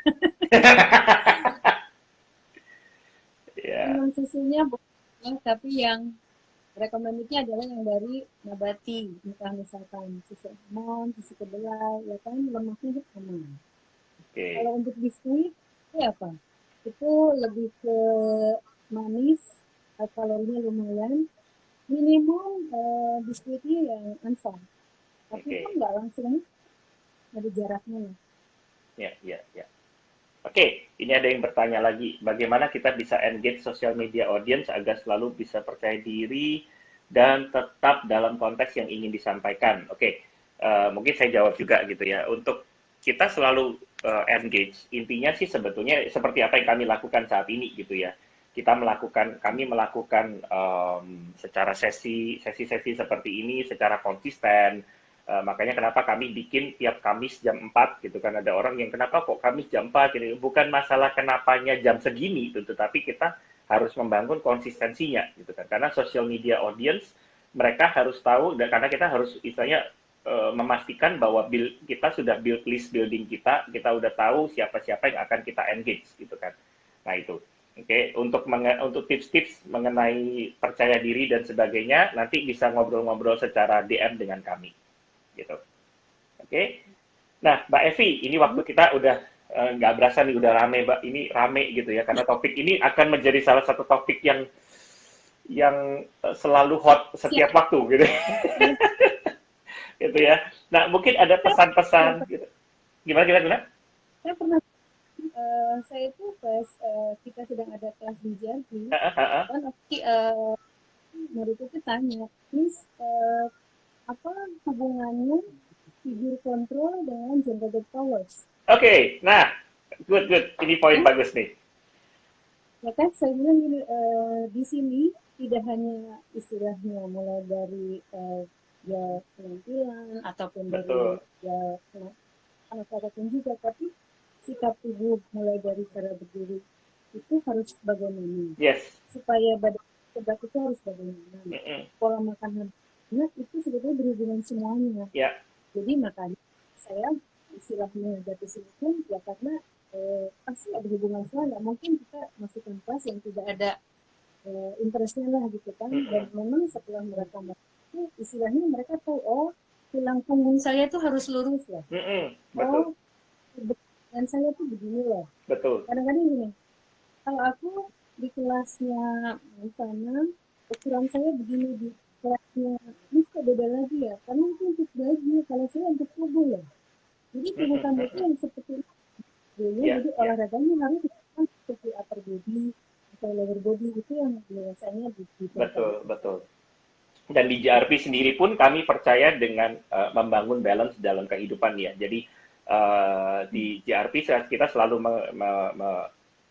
Ya, minum susunya boleh, tapi yang rekomendasinya adalah yang dari nabati, entah misalkan susu almond, susu kedelai, ya kan lemaknya aman. oke. Kalau untuk biskuit, itu apa? Itu lebih ke manis, kalorinya lumayan. Minimum biskuitnya yang ansam, tapi pun Oke. nggak langsung ada jaraknya lah. Ya. Oke, ini ada yang bertanya lagi, bagaimana kita bisa engage social media audience agar selalu bisa percaya diri dan tetap dalam konteks yang ingin disampaikan? Oke, mungkin saya jawab juga gitu ya. Untuk kita selalu engage, intinya sih sebetulnya seperti apa yang kami lakukan saat ini gitu ya. Kami melakukan secara sesi-sesi seperti ini secara konsisten. Makanya kenapa kami bikin tiap Kamis jam 4 gitu kan. Ada orang yang kenapa kok Kamis jam 4 ini bukan masalah kenapanya jam segini gitu, tetapi kita harus membangun konsistensinya gitu kan. Karena social media audience mereka harus tahu dan karena kita harus istilahnya memastikan bahwa kita sudah build list building kita udah tahu siapa-siapa yang akan kita engage gitu kan. Nah itu. Oke, untuk tips-tips mengenai percaya diri dan sebagainya, nanti bisa ngobrol-ngobrol secara DM dengan kami gitu. Oke. Nah, Mbak Evi, ini waktu kita udah nggak berasa nih udah rame, Mbak. Ini rame gitu ya, karena topik ini akan menjadi salah satu topik yang selalu hot Siap, setiap waktu gitu, gitu ya. Nah, mungkin ada saya, pesan-pesan gitu. Gimana? saya pernah, saya itu pas kita sedang ada kelas di Jambi, kan murid itu tanya, Miss, apa hubungannya figur kontrol dengan generated powers? Oke, nah, good, good. Ini poin Ya, bagus nih. ya kan saya bilang gini, di sini tidak hanya istilahnya mulai dari ya penampilan ataupun dari Betul. ya anak apapun juga, tapi sikap tubuh mulai dari cara berdiri itu harus bagaimana, Yes. supaya badan tegak itu harus bagaimana, Mm-mm. pola makan itu sebetulnya berhubungan semuanya. Ya. Jadi makanya saya istilahnya jatuh pun ya karena pasti ada hubungan soal, nggak mungkin kita masukkan kelas yang tidak ada interestnya lah gitu kan. Dan Mm-mm. memang setelah mereka masuk istilahnya mereka tahu, oh tulang punggung saya tuh harus lurus ya, Mm-mm. Betul. oh dan saya tuh begini loh. Betul. Kadang-kadang gini, kalau aku di kelasnya sana ukuran saya begini, di kelasnya ini kok beda lagi ya, karena itu untuk baju, kalau saya untuk tubuh ya. Jadi tubuh Mm-mm. kamu itu Mm-mm. yang seperti dulu, Ya, jadi ya. olahraganya harus dilakukan seperti upper body atau lower body, itu yang biasanya dicontoh Betul, gitu. betul. Dan di JRP sendiri pun kami percaya dengan membangun balance dalam kehidupan ya. Jadi di JRP kita selalu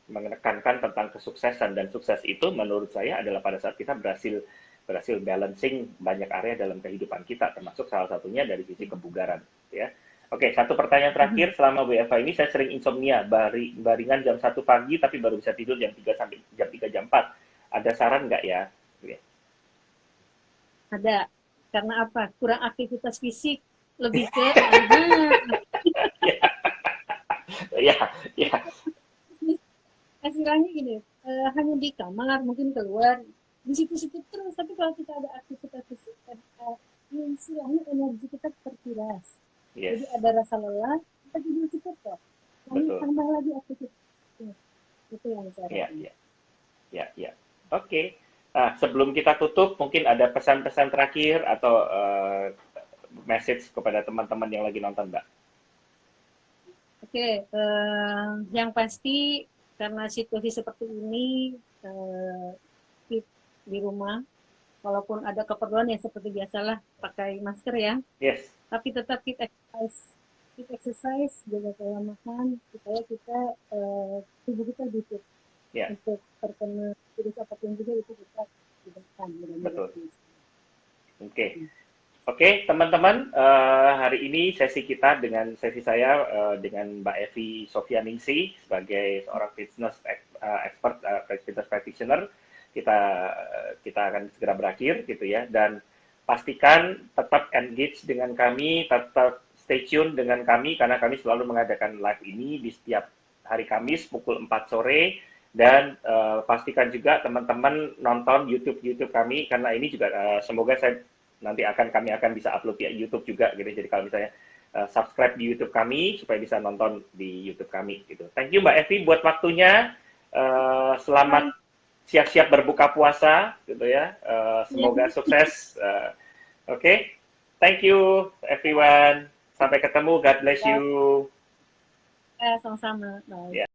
menekankan tentang kesuksesan, dan sukses itu menurut saya adalah pada saat kita berhasil berhasil balancing banyak area dalam kehidupan kita, termasuk salah satunya dari sisi kebugaran ya. Oke, satu pertanyaan terakhir. Selama WFH ini saya sering insomnia, baringan jam 1 pagi tapi baru bisa tidur jam 3 jam 4. Ada saran nggak ya? Ada, karena apa, kurang aktivitas fisik, lebih ke Ya, ya, istilahnya gini, hanya di kamar mungkin keluar di situ-situ terus, tapi kalau kita ada aktivitas fisik istilahnya energi kita terkuras, yes, jadi ada rasa lelah, kita tidur cukup kok, kami betul. tambah lagi aktivitas. Itu yang saya Ya, rasakan. ya, ya, ya. Oke. Nah, sebelum kita tutup, mungkin ada pesan-pesan terakhir atau message kepada teman-teman yang lagi nonton, Mbak. Oke, yang pasti karena situasi seperti ini, keep di rumah, walaupun ada keperluan ya seperti biasalah pakai masker ya, Yes, tapi tetap keep exercise, jaga pola makan supaya kita tubuh kita fit ya, untuk terkena virus apapun juga, itu kita tidak akan mudah-mudahan. betul. Oke. Oke, teman-teman, hari ini sesi kita dengan sesi saya dengan Mbak Evi Sofianingsih sebagai seorang expert, fitness practitioner. Kita kita akan segera berakhir gitu ya, dan pastikan tetap engage dengan kami, tetap stay tune dengan kami karena kami selalu mengadakan live ini di setiap hari Kamis pukul 4 sore, dan pastikan juga teman-teman nonton YouTube kami karena ini juga semoga nanti kami akan bisa upload di YouTube juga gitu. Jadi kalau misalnya subscribe di YouTube kami supaya bisa nonton di YouTube kami gitu. Thank you Mbak Evi buat waktunya. Selamat siap-siap berbuka puasa gitu ya. Semoga sukses. Oke. Thank you everyone. Sampai ketemu. God bless you. Sama-sama. Bye. Ya.